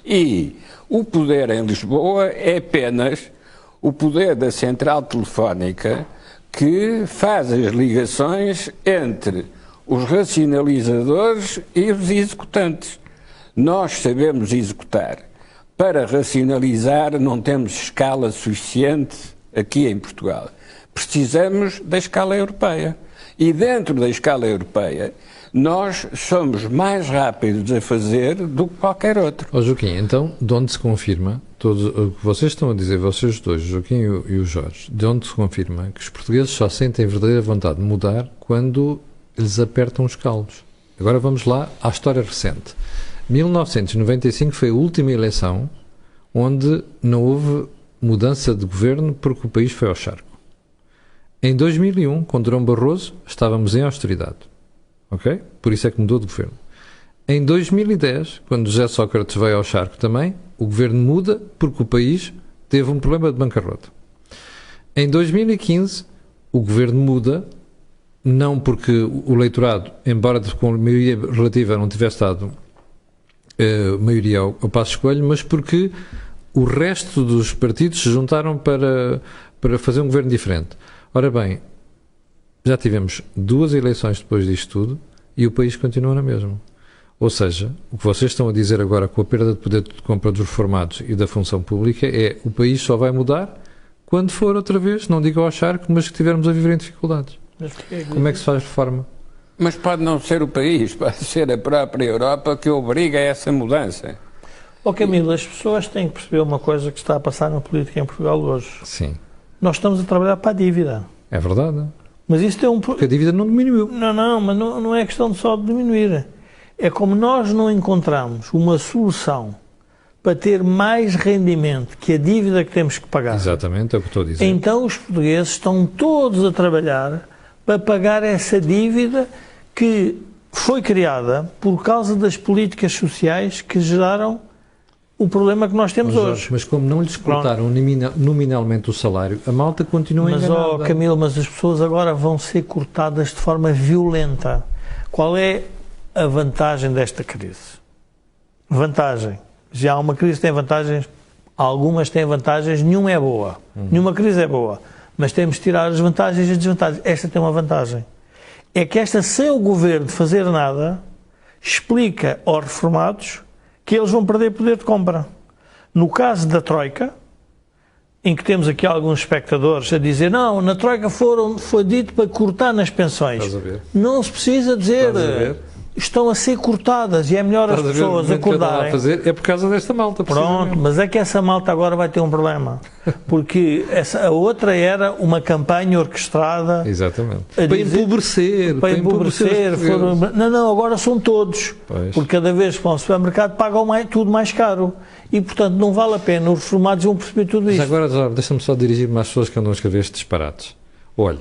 E o poder em Lisboa é apenas o poder da central telefónica que faz as ligações entre os racionalizadores e os executantes. Nós sabemos executar. Para racionalizar não temos escala suficiente aqui em Portugal. Precisamos da escala europeia. E dentro da escala europeia, nós somos mais rápidos a fazer do que qualquer outro. Joaquim, então, de onde se confirma, o que vocês estão a dizer, vocês dois, o Joaquim e o Jorge, de onde se confirma que os portugueses só sentem verdadeira vontade de mudar quando lhes apertam os calos? Agora vamos lá à história recente. 1995 foi a última eleição onde não houve mudança de governo porque o país foi ao charco. Em 2001, com Durão Barroso, estávamos em austeridade. Ok? Por isso é que mudou de governo. Em 2010, quando José Sócrates veio ao charco também, o governo muda porque o país teve um problema de bancarrota. Em 2015, o governo muda, não porque o eleitorado, embora com maioria relativa não tivesse dado maioria ao Passos Coelho, mas porque o resto dos partidos se juntaram para fazer um governo diferente. Ora bem, já tivemos 2 eleições depois disto tudo e o país continua na mesma. Ou seja, o que vocês estão a dizer agora com a perda de poder de compra dos reformados e da função pública é o país só vai mudar quando for outra vez, não digo ao charco, mas que estivermos a viver em dificuldades. Como é que se faz reforma? Mas pode não ser o país, pode ser a própria Europa que obriga a essa mudança. Camilo, as pessoas têm que perceber uma coisa que está a passar na política em Portugal hoje. Sim. Nós estamos a trabalhar para a dívida. É verdade. Mas isso tem Porque a dívida não diminuiu. Não, mas não é questão de só de diminuir. É como nós não encontramos uma solução para ter mais rendimento que a dívida que temos que pagar. Exatamente, é o que estou a dizer. Então os portugueses estão todos a trabalhar para pagar essa dívida que foi criada por causa das políticas sociais que geraram o problema que nós temos hoje. Mas como não lhes cortaram nominalmente o salário, a malta continua enganada. Mas, Camilo, mas as pessoas agora vão ser cortadas de forma violenta. Qual é a vantagem desta crise? Vantagem. Já há uma crise que tem vantagens, algumas têm vantagens, nenhuma é boa. Nenhuma crise é boa. Mas temos de tirar as vantagens e as desvantagens. Esta tem uma vantagem. É que esta, sem o governo fazer nada, explica aos reformados que eles vão perder poder de compra. No caso da Troika, em que temos aqui alguns espectadores a dizer não, na Troika foi dito para cortar nas pensões. Estás a ver? Não se precisa dizer. Estão a ser cortadas e é melhor as pessoas acordarem. É por causa desta malta. Pronto, mas é que essa malta agora vai ter um problema. Porque a outra era uma campanha orquestrada. Exatamente. Para empobrecer. Não, agora são todos. Pois. Porque cada vez que vão ao supermercado pagam tudo mais caro. E, portanto, não vale a pena. Os reformados vão perceber tudo isto. Mas agora, deixa-me só dirigir-me às pessoas que andam a escrever estes disparates. Olha,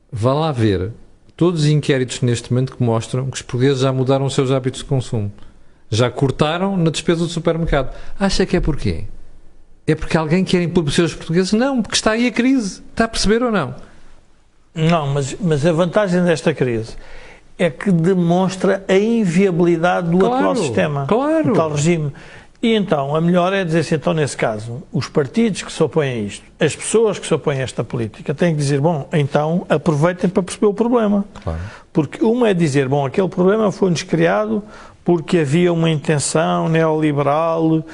vá lá ver todos os inquéritos neste momento que mostram que os portugueses já mudaram os seus hábitos de consumo. Já cortaram na despesa do supermercado. Acha que é porquê? É porque alguém quer empobrecer os portugueses? Não, porque está aí a crise. Está a perceber ou não? Não, mas a vantagem desta crise é que demonstra a inviabilidade do atual sistema. Claro. Do tal regime. E então, a melhor é dizer-se, então, nesse caso, os partidos que se opõem a isto, as pessoas que se opõem a esta política, têm que dizer, bom, então aproveitem para perceber o problema. Claro. Porque uma é dizer, bom, aquele problema foi-nos criado porque havia uma intenção neoliberal,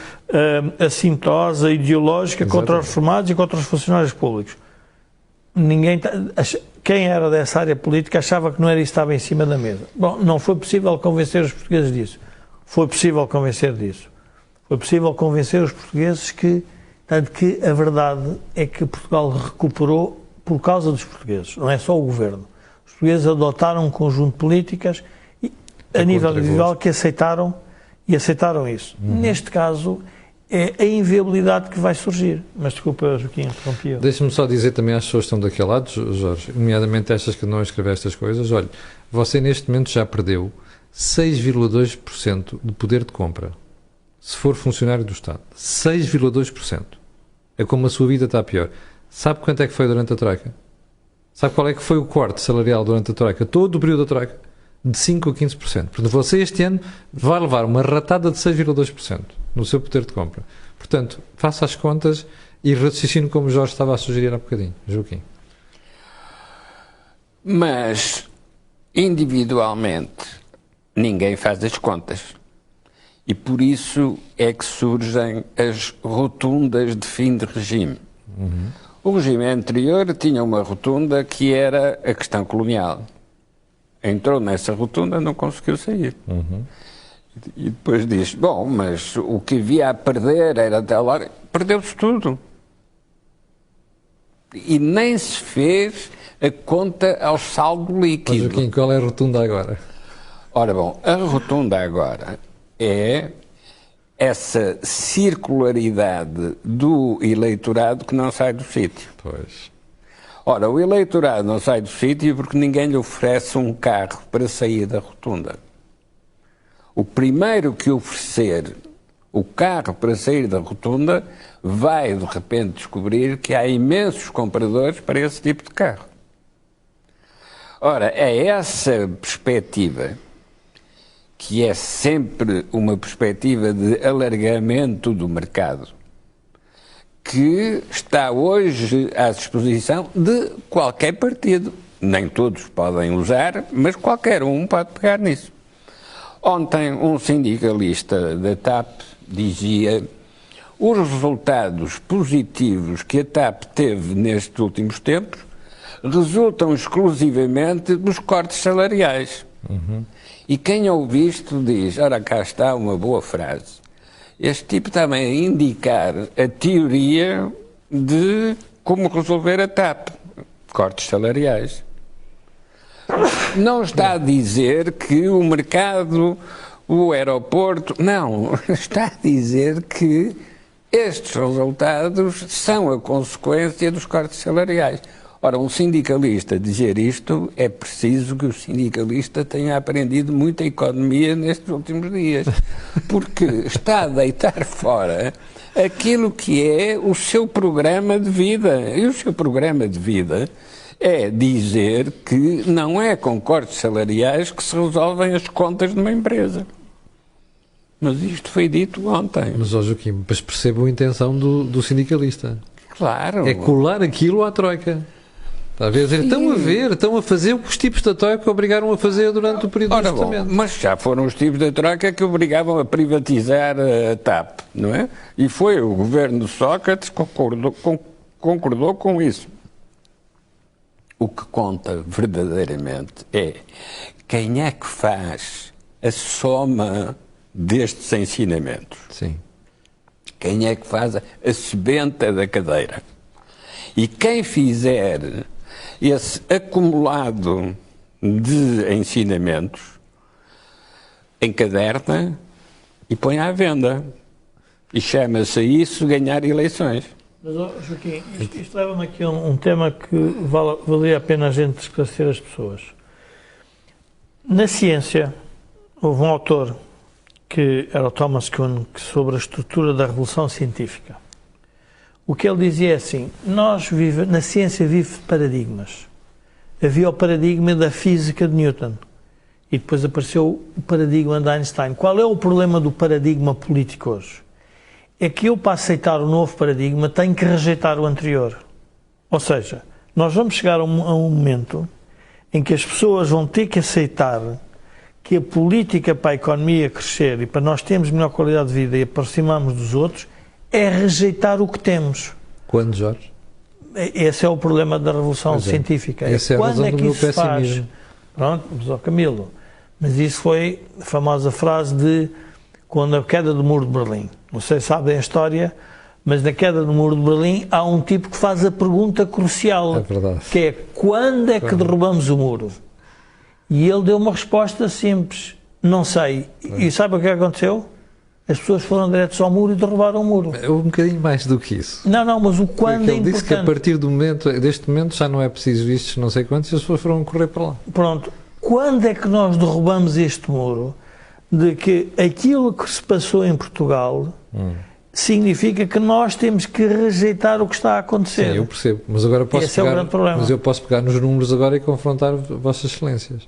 assintosa, ideológica, contra os reformados e contra os funcionários públicos. Quem era dessa área política achava que não era isso que estava em cima da mesa. Bom, não foi possível convencer os portugueses disso. Foi possível convencer disso. Foi possível convencer os portugueses que a verdade é que Portugal recuperou por causa dos portugueses, não é só o governo. Os portugueses adotaram um conjunto de políticas a nível individual que aceitaram isso. Neste caso, é a inviabilidade que vai surgir. Mas desculpa, Joaquim, interrompi. Deixa-me só dizer também às pessoas que estão daquele lado, Jorge, nomeadamente estas que não escrevem estas coisas, olha, você neste momento já perdeu 6,2% de poder de compra. Se for funcionário do Estado, 6,2%. É como a sua vida está pior. Sabe quanto é que foi durante a Troika? Sabe qual é que foi o corte salarial durante a Troika? Todo o período da Troika? De 5% a 15%. Portanto, você este ano vai levar uma ratada de 6,2% no seu poder de compra. Portanto, faça as contas e raciocine como o Jorge estava a sugerir há bocadinho. Joaquim. Mas, individualmente, ninguém faz as contas. E por isso é que surgem as rotundas de fim de regime. O regime anterior tinha uma rotunda que era a questão colonial. Entrou nessa rotunda, não conseguiu sair. E depois diz, bom, mas o que havia a perder era até lá, perdeu-se tudo. E nem se fez a conta ao saldo líquido. Mas, Joaquim, qual é a rotunda agora? Ora bom, a rotunda agora é essa circularidade do eleitorado que não sai do sítio. Pois. Ora, o eleitorado não sai do sítio porque ninguém lhe oferece um carro para sair da rotunda. O primeiro que oferecer o carro para sair da rotunda vai de repente descobrir que há imensos compradores para esse tipo de carro. Ora, é essa perspectiva, que é sempre uma perspectiva de alargamento do mercado, que está hoje à disposição de qualquer partido. Nem todos podem usar, mas qualquer um pode pegar nisso. Ontem um sindicalista da TAP dizia: os resultados positivos que a TAP teve nestes últimos tempos resultam exclusivamente dos cortes salariais. E quem ouve isto diz: ora, cá está uma boa frase. Este tipo também a indicar a teoria de como resolver a TAP. Cortes salariais. Não está a dizer que o mercado, o aeroporto... Não, está a dizer que estes resultados são a consequência dos cortes salariais. Ora, um sindicalista dizer isto, é preciso que o sindicalista tenha aprendido muita economia nestes últimos dias, porque está a deitar fora aquilo que é o seu programa de vida. E o seu programa de vida é dizer que não é com cortes salariais que se resolvem as contas de uma empresa. Mas isto foi dito ontem. Mas, Joaquim, mas percebo a intenção do sindicalista. Claro. É colar aquilo à Troika. Está a ver? Estão a fazer o que os tipos da Troika obrigaram a fazer durante o período do ajustamento. Mas já foram os tipos da Troika que obrigavam a privatizar a TAP, não é? E foi o governo de Sócrates que concordou com isso. O que conta verdadeiramente é quem é que faz a soma destes ensinamentos. Sim. Quem é que faz a sebenta da cadeira. E quem fizer esse acumulado de ensinamentos encaderna e põe à venda. E chama-se a isso ganhar eleições. Mas, Joaquim, isto leva-me aqui a um tema que valia a pena a gente esclarecer as pessoas. Na ciência, houve um autor, que era o Thomas Kuhn, sobre a estrutura da revolução científica. O que ele dizia é assim: na ciência vive paradigmas. Havia o paradigma da física de Newton e depois apareceu o paradigma de Einstein. Qual é o problema do paradigma político hoje? É que eu, para aceitar o novo paradigma, tenho que rejeitar o anterior. Ou seja, nós vamos chegar a um momento em que as pessoas vão ter que aceitar que a política para a economia crescer e para nós termos melhor qualidade de vida e aproximarmos dos outros é rejeitar o que temos. Quando, Jorge? Esse é o problema da revolução científica. Essa é a razão do meu pessimismo. Pronto, mas Camilo, mas isso foi a famosa frase de quando a queda do muro de Berlim. Não sei se sabem a história, mas na queda do muro de Berlim há um tipo que faz a pergunta crucial. É verdade. Que é: quando é que derrubamos o muro? E ele deu uma resposta simples: não sei. E sabe o que aconteceu? As pessoas foram diretos ao muro e derrubaram o muro. É um bocadinho mais do que isso. Não, mas o quando é importante. Ele disse que a partir deste momento já não é preciso isto, não sei quantos, e as pessoas foram correr para lá. Pronto. Quando é que nós derrubamos este muro de que aquilo que se passou em Portugal significa que nós temos que rejeitar o que está a acontecer? Sim, eu percebo. Mas agora Esse é o grande problema. Mas eu posso pegar nos números agora e confrontar Vossas Excelências.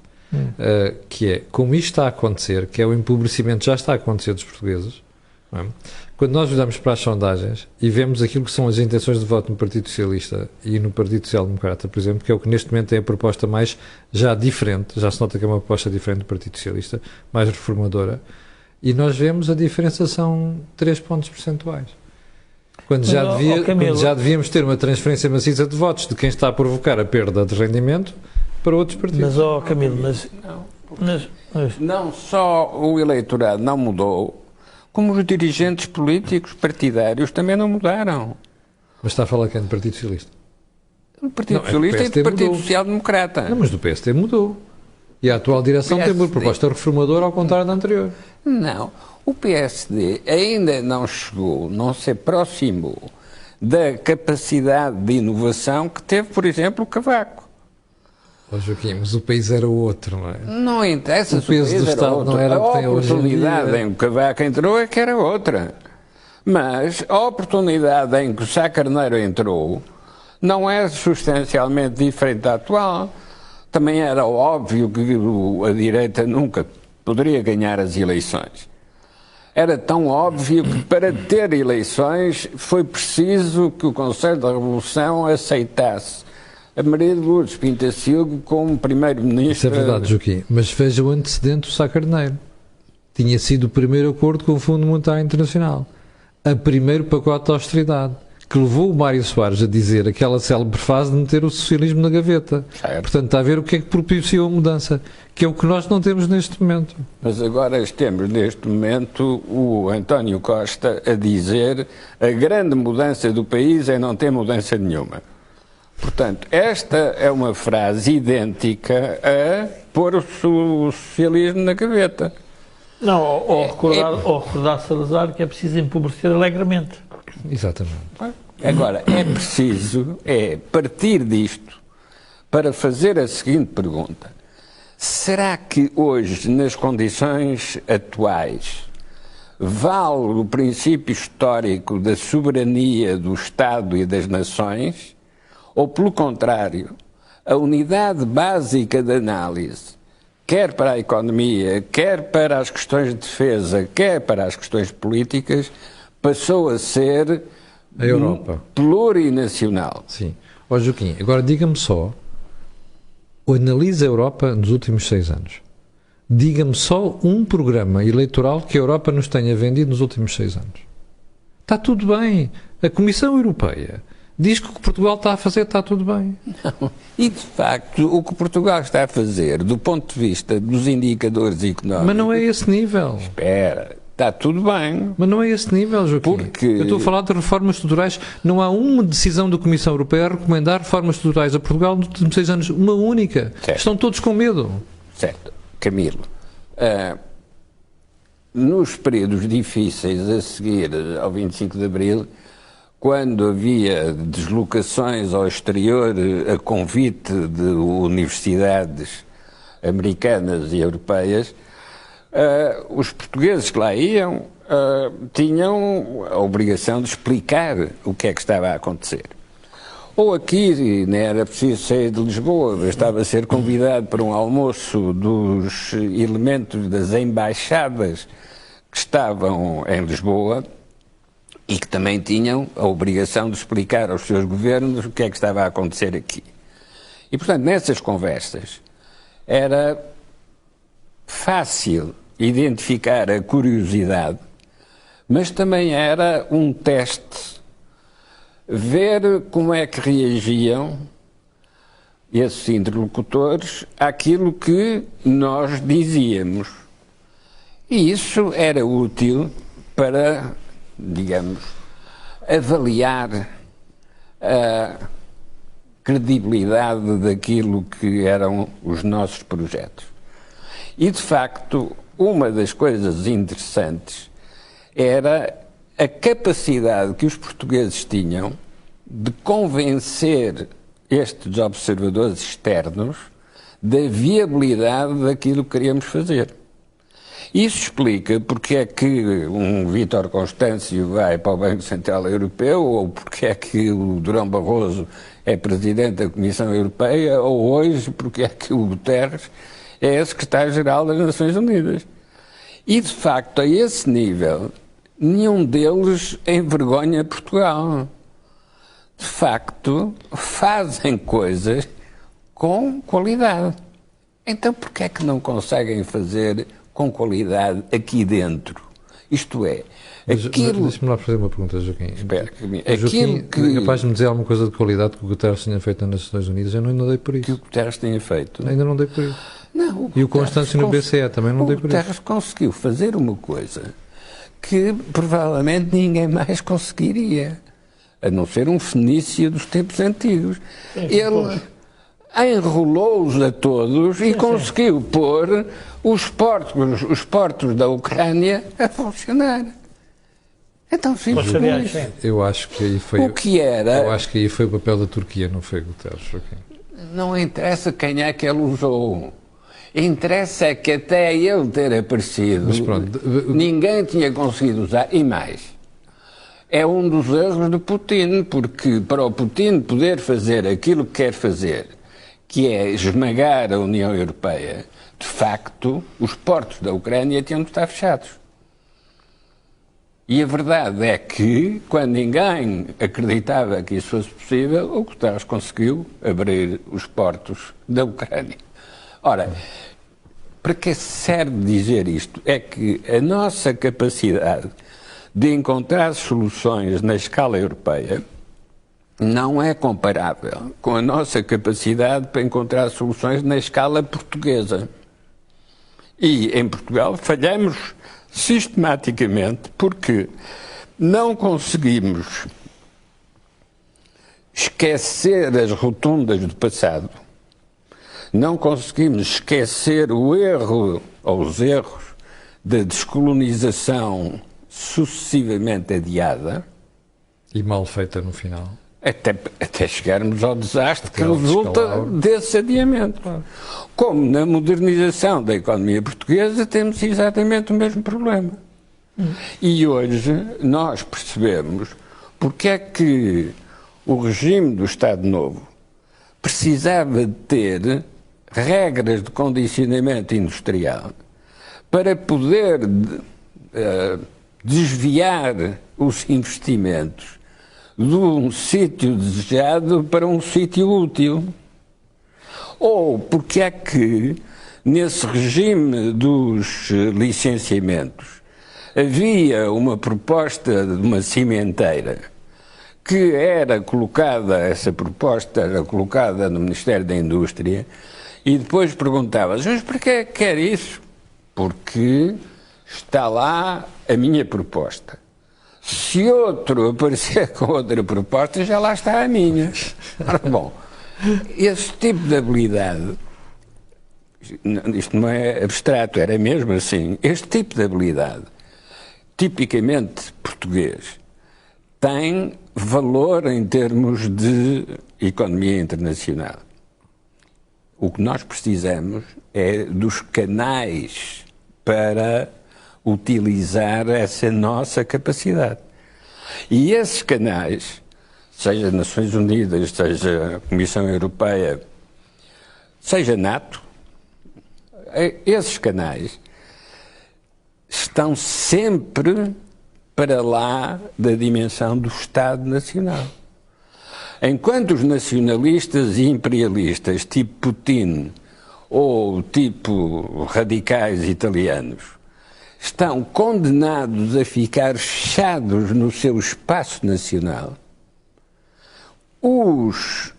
Que é, como isto está a acontecer, que é o empobrecimento já está a acontecer dos portugueses, não é? Quando nós olhamos para as sondagens e vemos aquilo que são as intenções de voto no Partido Socialista e no Partido Social Democrata, por exemplo, que é o que neste momento tem a proposta mais já diferente, já se nota que é uma proposta diferente do Partido Socialista, mais reformadora, e nós vemos a diferença são 3 pontos percentuais. Quando já devíamos ter uma transferência maciça de votos de quem está a provocar a perda de rendimento para outros partidos. Mas, Camilo, não só o eleitorado não mudou, como os dirigentes políticos partidários também não mudaram. Mas está a falar quem? Do Partido Socialista? Do Partido Socialista e do Partido Social Democrata. Não, mas do PSD mudou. E a atual direção tem uma proposta reformadora ao contrário da anterior. Não. O PSD ainda não chegou, não se aproximou da capacidade de inovação que teve, por exemplo, o Cavaco. Joaquim, mas o país era outro, não é? Não interessa o peso do Estado não era o que tem hoje em dia. A oportunidade em que o Cavaco entrou é que era outra. Mas a oportunidade em que o Sá Carneiro entrou não é substancialmente diferente da atual. Também era óbvio que a direita nunca poderia ganhar as eleições. Era tão óbvio que para ter eleições foi preciso que o Conselho da Revolução aceitasse a Maria de Lourdes Pintacilgo como primeiro-ministro. Isso é verdade, Joaquim. Mas veja o antecedente do Sá Carneiro. Tinha sido o primeiro acordo com o Fundo Monetário Internacional. A primeiro pacote de austeridade, que levou o Mário Soares a dizer aquela célebre frase de meter o socialismo na gaveta. Certo. Portanto, está a ver o que é que propiciou a mudança, que é o que nós não temos neste momento. Mas agora temos neste momento o António Costa a dizer a grande mudança do país é não ter mudança nenhuma. Portanto, esta é uma frase idêntica a pôr o socialismo na gaveta. Não, ou recordar Salazar que é preciso empobrecer alegremente. Exatamente. Agora, é preciso partir disto para fazer a seguinte pergunta. Será que hoje, nas condições atuais, vale o princípio histórico da soberania do Estado e das nações? Ou, pelo contrário, a unidade básica de análise, quer para a economia, quer para as questões de defesa, quer para as questões políticas, passou a ser a Europa plurinacional? Sim. Ó Joaquim, agora diga-me só, analisa a Europa nos últimos 6 anos. Diga-me só um programa eleitoral que a Europa nos tenha vendido nos últimos 6 anos. Está tudo bem. A Comissão Europeia diz que o que Portugal está a fazer está tudo bem. Não. E, de facto, o que Portugal está a fazer, do ponto de vista dos indicadores económicos... Mas não é esse nível. Espera, está tudo bem. Mas não é esse nível, Joaquim. Porque... Eu estou a falar de reformas estruturais. Não há uma decisão da Comissão Europeia a recomendar reformas estruturais a Portugal nos últimos 6 anos. Uma única. Certo. Estão todos com medo. Certo. Camilo, nos períodos difíceis a seguir ao 25 de Abril... Quando havia deslocações ao exterior a convite de universidades americanas e europeias, os portugueses que lá iam tinham a obrigação de explicar o que é que estava a acontecer. Ou aqui, nem era preciso sair de Lisboa, bastava ser convidado para um almoço dos elementos das embaixadas que estavam em Lisboa, e que também tinham a obrigação de explicar aos seus governos o que é que estava a acontecer aqui. E, portanto, nessas conversas era fácil identificar a curiosidade, mas também era um teste ver como é que reagiam esses interlocutores àquilo que nós dizíamos. E isso era útil para, digamos, avaliar a credibilidade daquilo que eram os nossos projetos. E, de facto, uma das coisas interessantes era a capacidade que os portugueses tinham de convencer estes observadores externos da viabilidade daquilo que queríamos fazer. Isso explica porque é que um Vítor Constâncio vai para o Banco Central Europeu, ou porque é que o Durão Barroso é Presidente da Comissão Europeia, ou hoje porque é que o Guterres é Secretário-Geral das Nações Unidas. E, de facto, a esse nível, nenhum deles envergonha Portugal. De facto, fazem coisas com qualidade. Então, porquê é que não conseguem fazer com qualidade aqui dentro? Isto é, aquilo... Deixa-me lá fazer uma pergunta, Joaquim. Espera, Joaquim, é capaz de me dizer alguma coisa de qualidade que o Guterres tenha feito nas Nações Unidas? Eu ainda não dei por isso. Que o Guterres tenha feito? Ainda não dei por isso. Não, e o Constâncio no BCE também não dei por isso. O Guterres conseguiu fazer uma coisa que provavelmente ninguém mais conseguiria, a não ser um fenício dos tempos antigos. Ele enrolou-os a todos e conseguiu pôr os portos da Ucrânia a funcionar. Então, simplesmente. Eu acho que aí foi. O que era? Eu acho que aí foi o papel da Turquia, não foi Guterres, Joaquim. Não interessa quem é que ele usou. Interessa é que até ele ter aparecido, ninguém tinha conseguido usar. E mais, é um dos erros de Putin, porque para o Putin poder fazer aquilo que quer fazer, que é esmagar a União Europeia, de facto, os portos da Ucrânia tinham de estar fechados. E a verdade é que, quando ninguém acreditava que isso fosse possível, o Guterres conseguiu abrir os portos da Ucrânia. Ora, para que serve dizer isto? É que a nossa capacidade de encontrar soluções na escala europeia não é comparável com a nossa capacidade para encontrar soluções na escala portuguesa. E, em Portugal, falhamos sistematicamente porque não conseguimos esquecer as rotundas do passado, não conseguimos esquecer o erro ou os erros da descolonização sucessivamente adiada e mal feita no final. Até chegarmos ao desastre que resulta desse adiamento. Claro. Como na modernização da economia portuguesa temos exatamente o mesmo problema. E hoje nós percebemos porque é que o regime do Estado Novo precisava de ter regras de condicionamento industrial para poder desviar os investimentos de um sítio desejado para um sítio útil. Ou porque é que, nesse regime dos licenciamentos, havia uma proposta de uma cimenteira que era colocada, essa proposta era colocada no Ministério da Indústria, e depois perguntava-se, mas para que é que quer isso? Porque está lá a minha proposta. Se outro aparecer com outra proposta, já lá está a minha. Ora, bom, esse tipo de habilidade, isto não é abstrato, era mesmo assim, este tipo de habilidade, tipicamente português, tem valor em termos de economia internacional. O que nós precisamos é dos canais para utilizar essa nossa capacidade. E esses canais, seja Nações Unidas, seja a Comissão Europeia, seja NATO, esses canais estão sempre para lá da dimensão do Estado Nacional. Enquanto os nacionalistas e imperialistas, tipo Putin ou tipo radicais italianos, estão condenados a ficar fechados no seu espaço nacional, os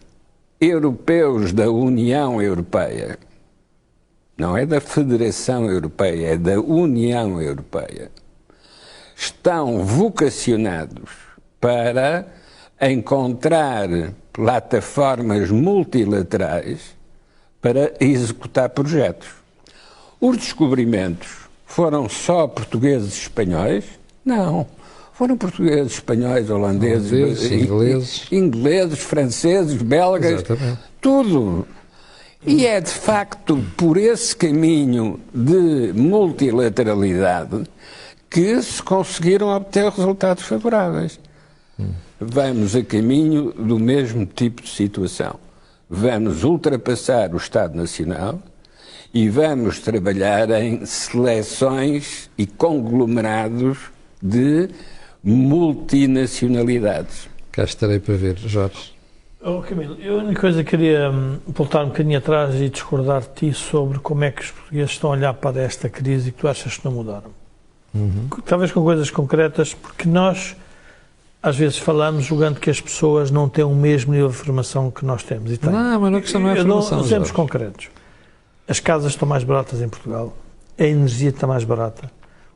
europeus da União Europeia, não é da Federação Europeia, é da União Europeia, estão vocacionados para encontrar plataformas multilaterais para executar projetos. Os descobrimentos foram só portugueses e espanhóis? Não. Foram portugueses, espanhóis, holandeses, ingleses, franceses, belgas, exatamente. Tudo. E é, de facto, por esse caminho de multilateralidade que se conseguiram obter resultados favoráveis. Vamos a caminho do mesmo tipo de situação. Vamos ultrapassar o Estado Nacional e vamos trabalhar em seleções e conglomerados de multinacionalidades. Cá estarei para ver, Jorge. Camilo, eu a única coisa que queria voltar um bocadinho atrás e discordar de ti sobre como é que os portugueses estão a olhar para esta crise e que tu achas que não mudaram. Talvez com coisas concretas, porque nós às vezes falamos julgando que as pessoas não têm o mesmo nível de formação que nós temos. E têm. Não, mas a questão não é formação. Exemplos concretos. As casas estão mais baratas em Portugal, a energia está mais barata,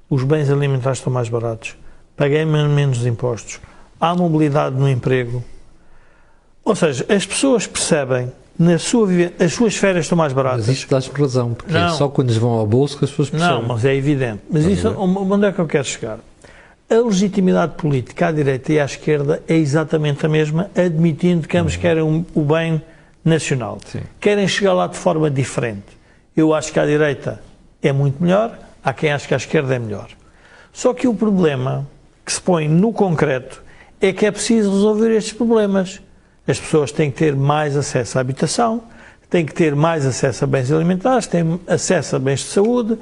os bens alimentares estão mais baratos, pagamos menos impostos, há mobilidade no emprego. Ou seja, as pessoas percebem, as suas férias estão mais baratas. Mas isto dás por razão, porque é só quando vão ao bolso que as pessoas percebem. Não, mas é evidente. Mas isso, onde é que eu quero chegar? A legitimidade política à direita e à esquerda é exatamente a mesma, admitindo que ambos querem o bem nacional. Sim. Querem chegar lá de forma diferente. Eu acho que à direita é muito melhor, há quem acha que à esquerda é melhor. Só que o problema que se põe no concreto é que é preciso resolver estes problemas. As pessoas têm que ter mais acesso à habitação, têm que ter mais acesso a bens alimentares, têm acesso a bens de saúde,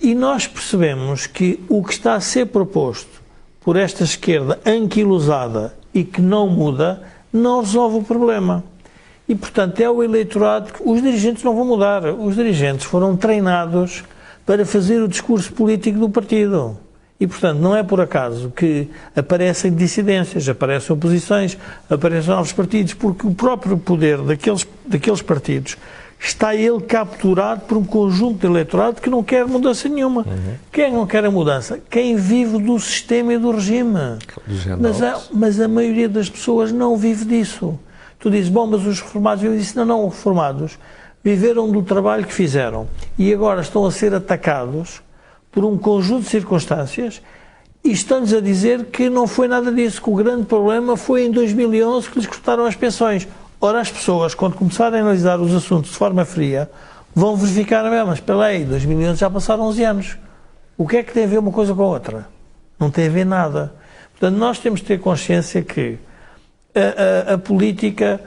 e nós percebemos que o que está a ser proposto por esta esquerda anquilosada e que não muda, não resolve o problema. E, portanto, é o eleitorado que os dirigentes não vão mudar. Os dirigentes foram treinados para fazer o discurso político do partido. E, portanto, não é por acaso que aparecem dissidências, aparecem oposições, aparecem novos partidos, porque o próprio poder daqueles partidos está ele capturado por um conjunto de eleitorado que não quer mudança nenhuma. Quem não quer a mudança? Quem vive do sistema e do regime. Mas a maioria das pessoas não vive disso. Tu dizes, bom, mas os reformados, eu disse, não, os reformados viveram do trabalho que fizeram e agora estão a ser atacados por um conjunto de circunstâncias e estão-lhes a dizer que não foi nada disso, que o grande problema foi em 2011 que lhes cortaram as pensões. Ora, as pessoas, quando começarem a analisar os assuntos de forma fria, vão verificar, mas espera aí, 2011 já passaram 11 anos. O que é que tem a ver uma coisa com a outra? Não tem a ver nada. Portanto, nós temos de ter consciência que a política,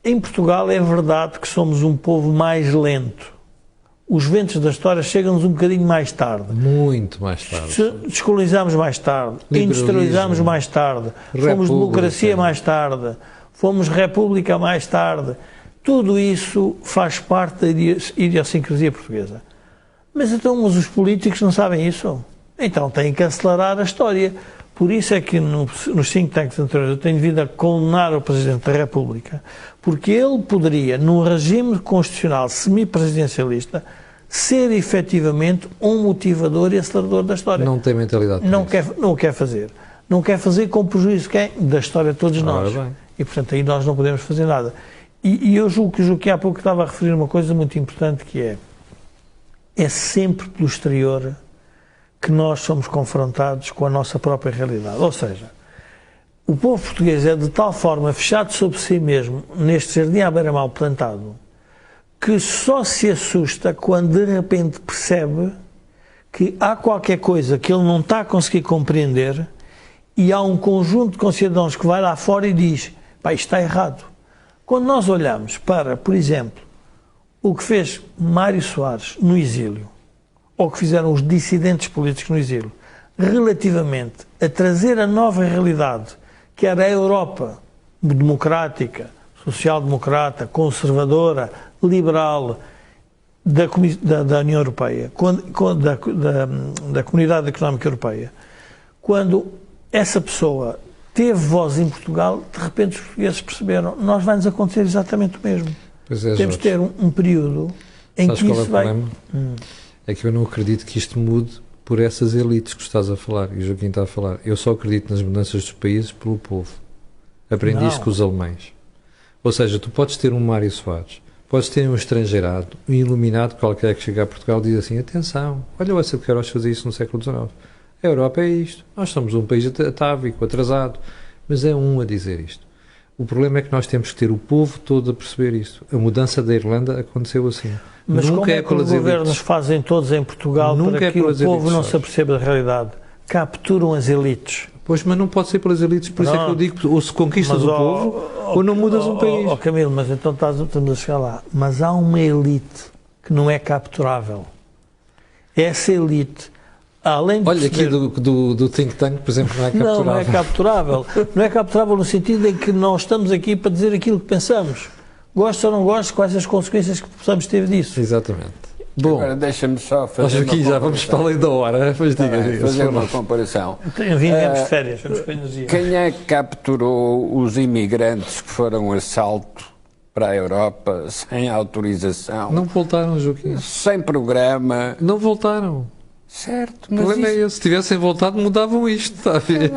em Portugal, é verdade que somos um povo mais lento. Os ventos da história chegam-nos um bocadinho mais tarde. Muito mais tarde. Descolonizamos mais tarde, industrializamos mais tarde, fomos democracia mais tarde, fomos república mais tarde. Tudo isso faz parte da idiosincrasia portuguesa. Mas então os políticos não sabem isso? Então têm que acelerar a história. Por isso é que nos think tanks anteriores eu tenho vindo a condenar o Presidente da República, porque ele poderia, num regime constitucional semipresidencialista, ser efetivamente um motivador e acelerador da história. Não tem mentalidade para isso. Não o quer fazer. Não quer fazer com prejuízo da história de todos nós. E, portanto, aí nós não podemos fazer nada. E eu julgo que há pouco estava a referir uma coisa muito importante, que é sempre pelo exterior que nós somos confrontados com a nossa própria realidade. Ou seja, o povo português é de tal forma fechado sobre si mesmo, neste jardim à beira-mar plantado, que só se assusta quando de repente percebe que há qualquer coisa que ele não está a conseguir compreender e há um conjunto de concidadãos que vai lá fora e diz, pá, isto está errado. Quando nós olhamos para, por exemplo, o que fez Mário Soares no exílio, ou o que fizeram os dissidentes políticos no exílio, relativamente a trazer a nova realidade, que era a Europa democrática, social-democrata, conservadora, liberal, da União Europeia, da Comunidade Económica Europeia, quando essa pessoa teve voz em Portugal, de repente os portugueses perceberam, nós vai-nos acontecer exatamente o mesmo. Temos de ter um período em que isso vai... É que eu não acredito que isto mude por essas elites que estás a falar, e o Joaquim está a falar. Eu só acredito nas mudanças dos países pelo povo. Aprendi isto com os alemães. Ou seja, tu podes ter um Mário Soares, podes ter um estrangeirado, um iluminado qualquer que chega a Portugal e diz assim, atenção, olha o Eça de Queiroz fazer isso no século XIX. A Europa é isto. Nós somos um país atávico, atrasado, mas é um a dizer isto. O problema é que nós temos que ter o povo todo a perceber isto. A mudança da Irlanda aconteceu assim. Mas nunca como é que os governos fazem todos em Portugal para que o povo não se aperceba da realidade? Capturam as elites. Pois, mas não pode ser pelas elites, por isso é que eu digo, ou se conquistas o povo, ou não mudas um país. Camilo, mas então estamos a chegar lá. Mas há uma elite que não é capturável. Essa elite, além de... Olha, aqui do think tank, por exemplo, não é capturável. Não é capturável. Não é capturável no sentido em que nós estamos aqui para dizer aquilo que pensamos. Gosto ou não gosto, quais as consequências que possamos ter disso. Exatamente. Bom, agora deixa-me só fazer aqui já vamos para além da hora, mas diga, fazer uma comparação. Viemos de férias, quem é que capturou os imigrantes que foram a salto para a Europa sem autorização? Não voltaram, Joaquim. Sem programa. Não voltaram. Certo, mas o problema é esse. Se tivessem voltado, mudavam isto, está a ver?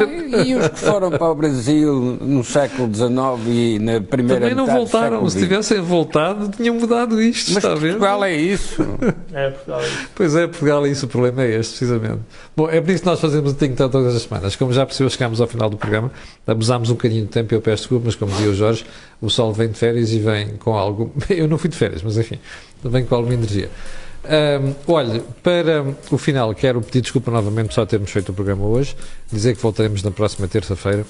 E os que foram para o Brasil no século XIX e na primeira também não voltaram. Se tivessem voltado, tinham mudado isto, mas está a ver? Portugal é isso. Portugal é isso. Pois é, Portugal é isso. O problema é este, precisamente. Bom, é por isso que nós fazemos o Think Tank todas as semanas. Como já percebeu, chegámos ao final do programa. Abusámos um bocadinho de tempo, eu peço desculpa, mas como dizia o Jorge, o sol vem de férias e vem com algo... Eu não fui de férias, mas enfim, vem com alguma energia. Olha, para o final quero pedir desculpa novamente por só termos feito o programa hoje, dizer que voltaremos na próxima terça-feira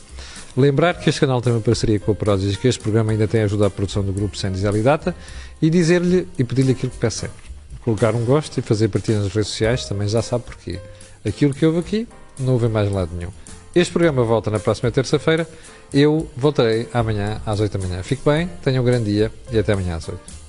Lembrar que este canal tem uma parceria com a Prozis e que este programa ainda tem ajuda à produção do grupo Sendis e Data, e dizer-lhe e pedir-lhe aquilo que peço sempre. Colocar um gosto e fazer partilha nas redes sociais, também já sabe porquê. Aquilo que houve aqui, não houve em mais lado nenhum. Este programa volta na próxima terça-feira. Eu voltarei amanhã às 8 da manhã. Fique bem, tenha um grande dia e até amanhã às 8.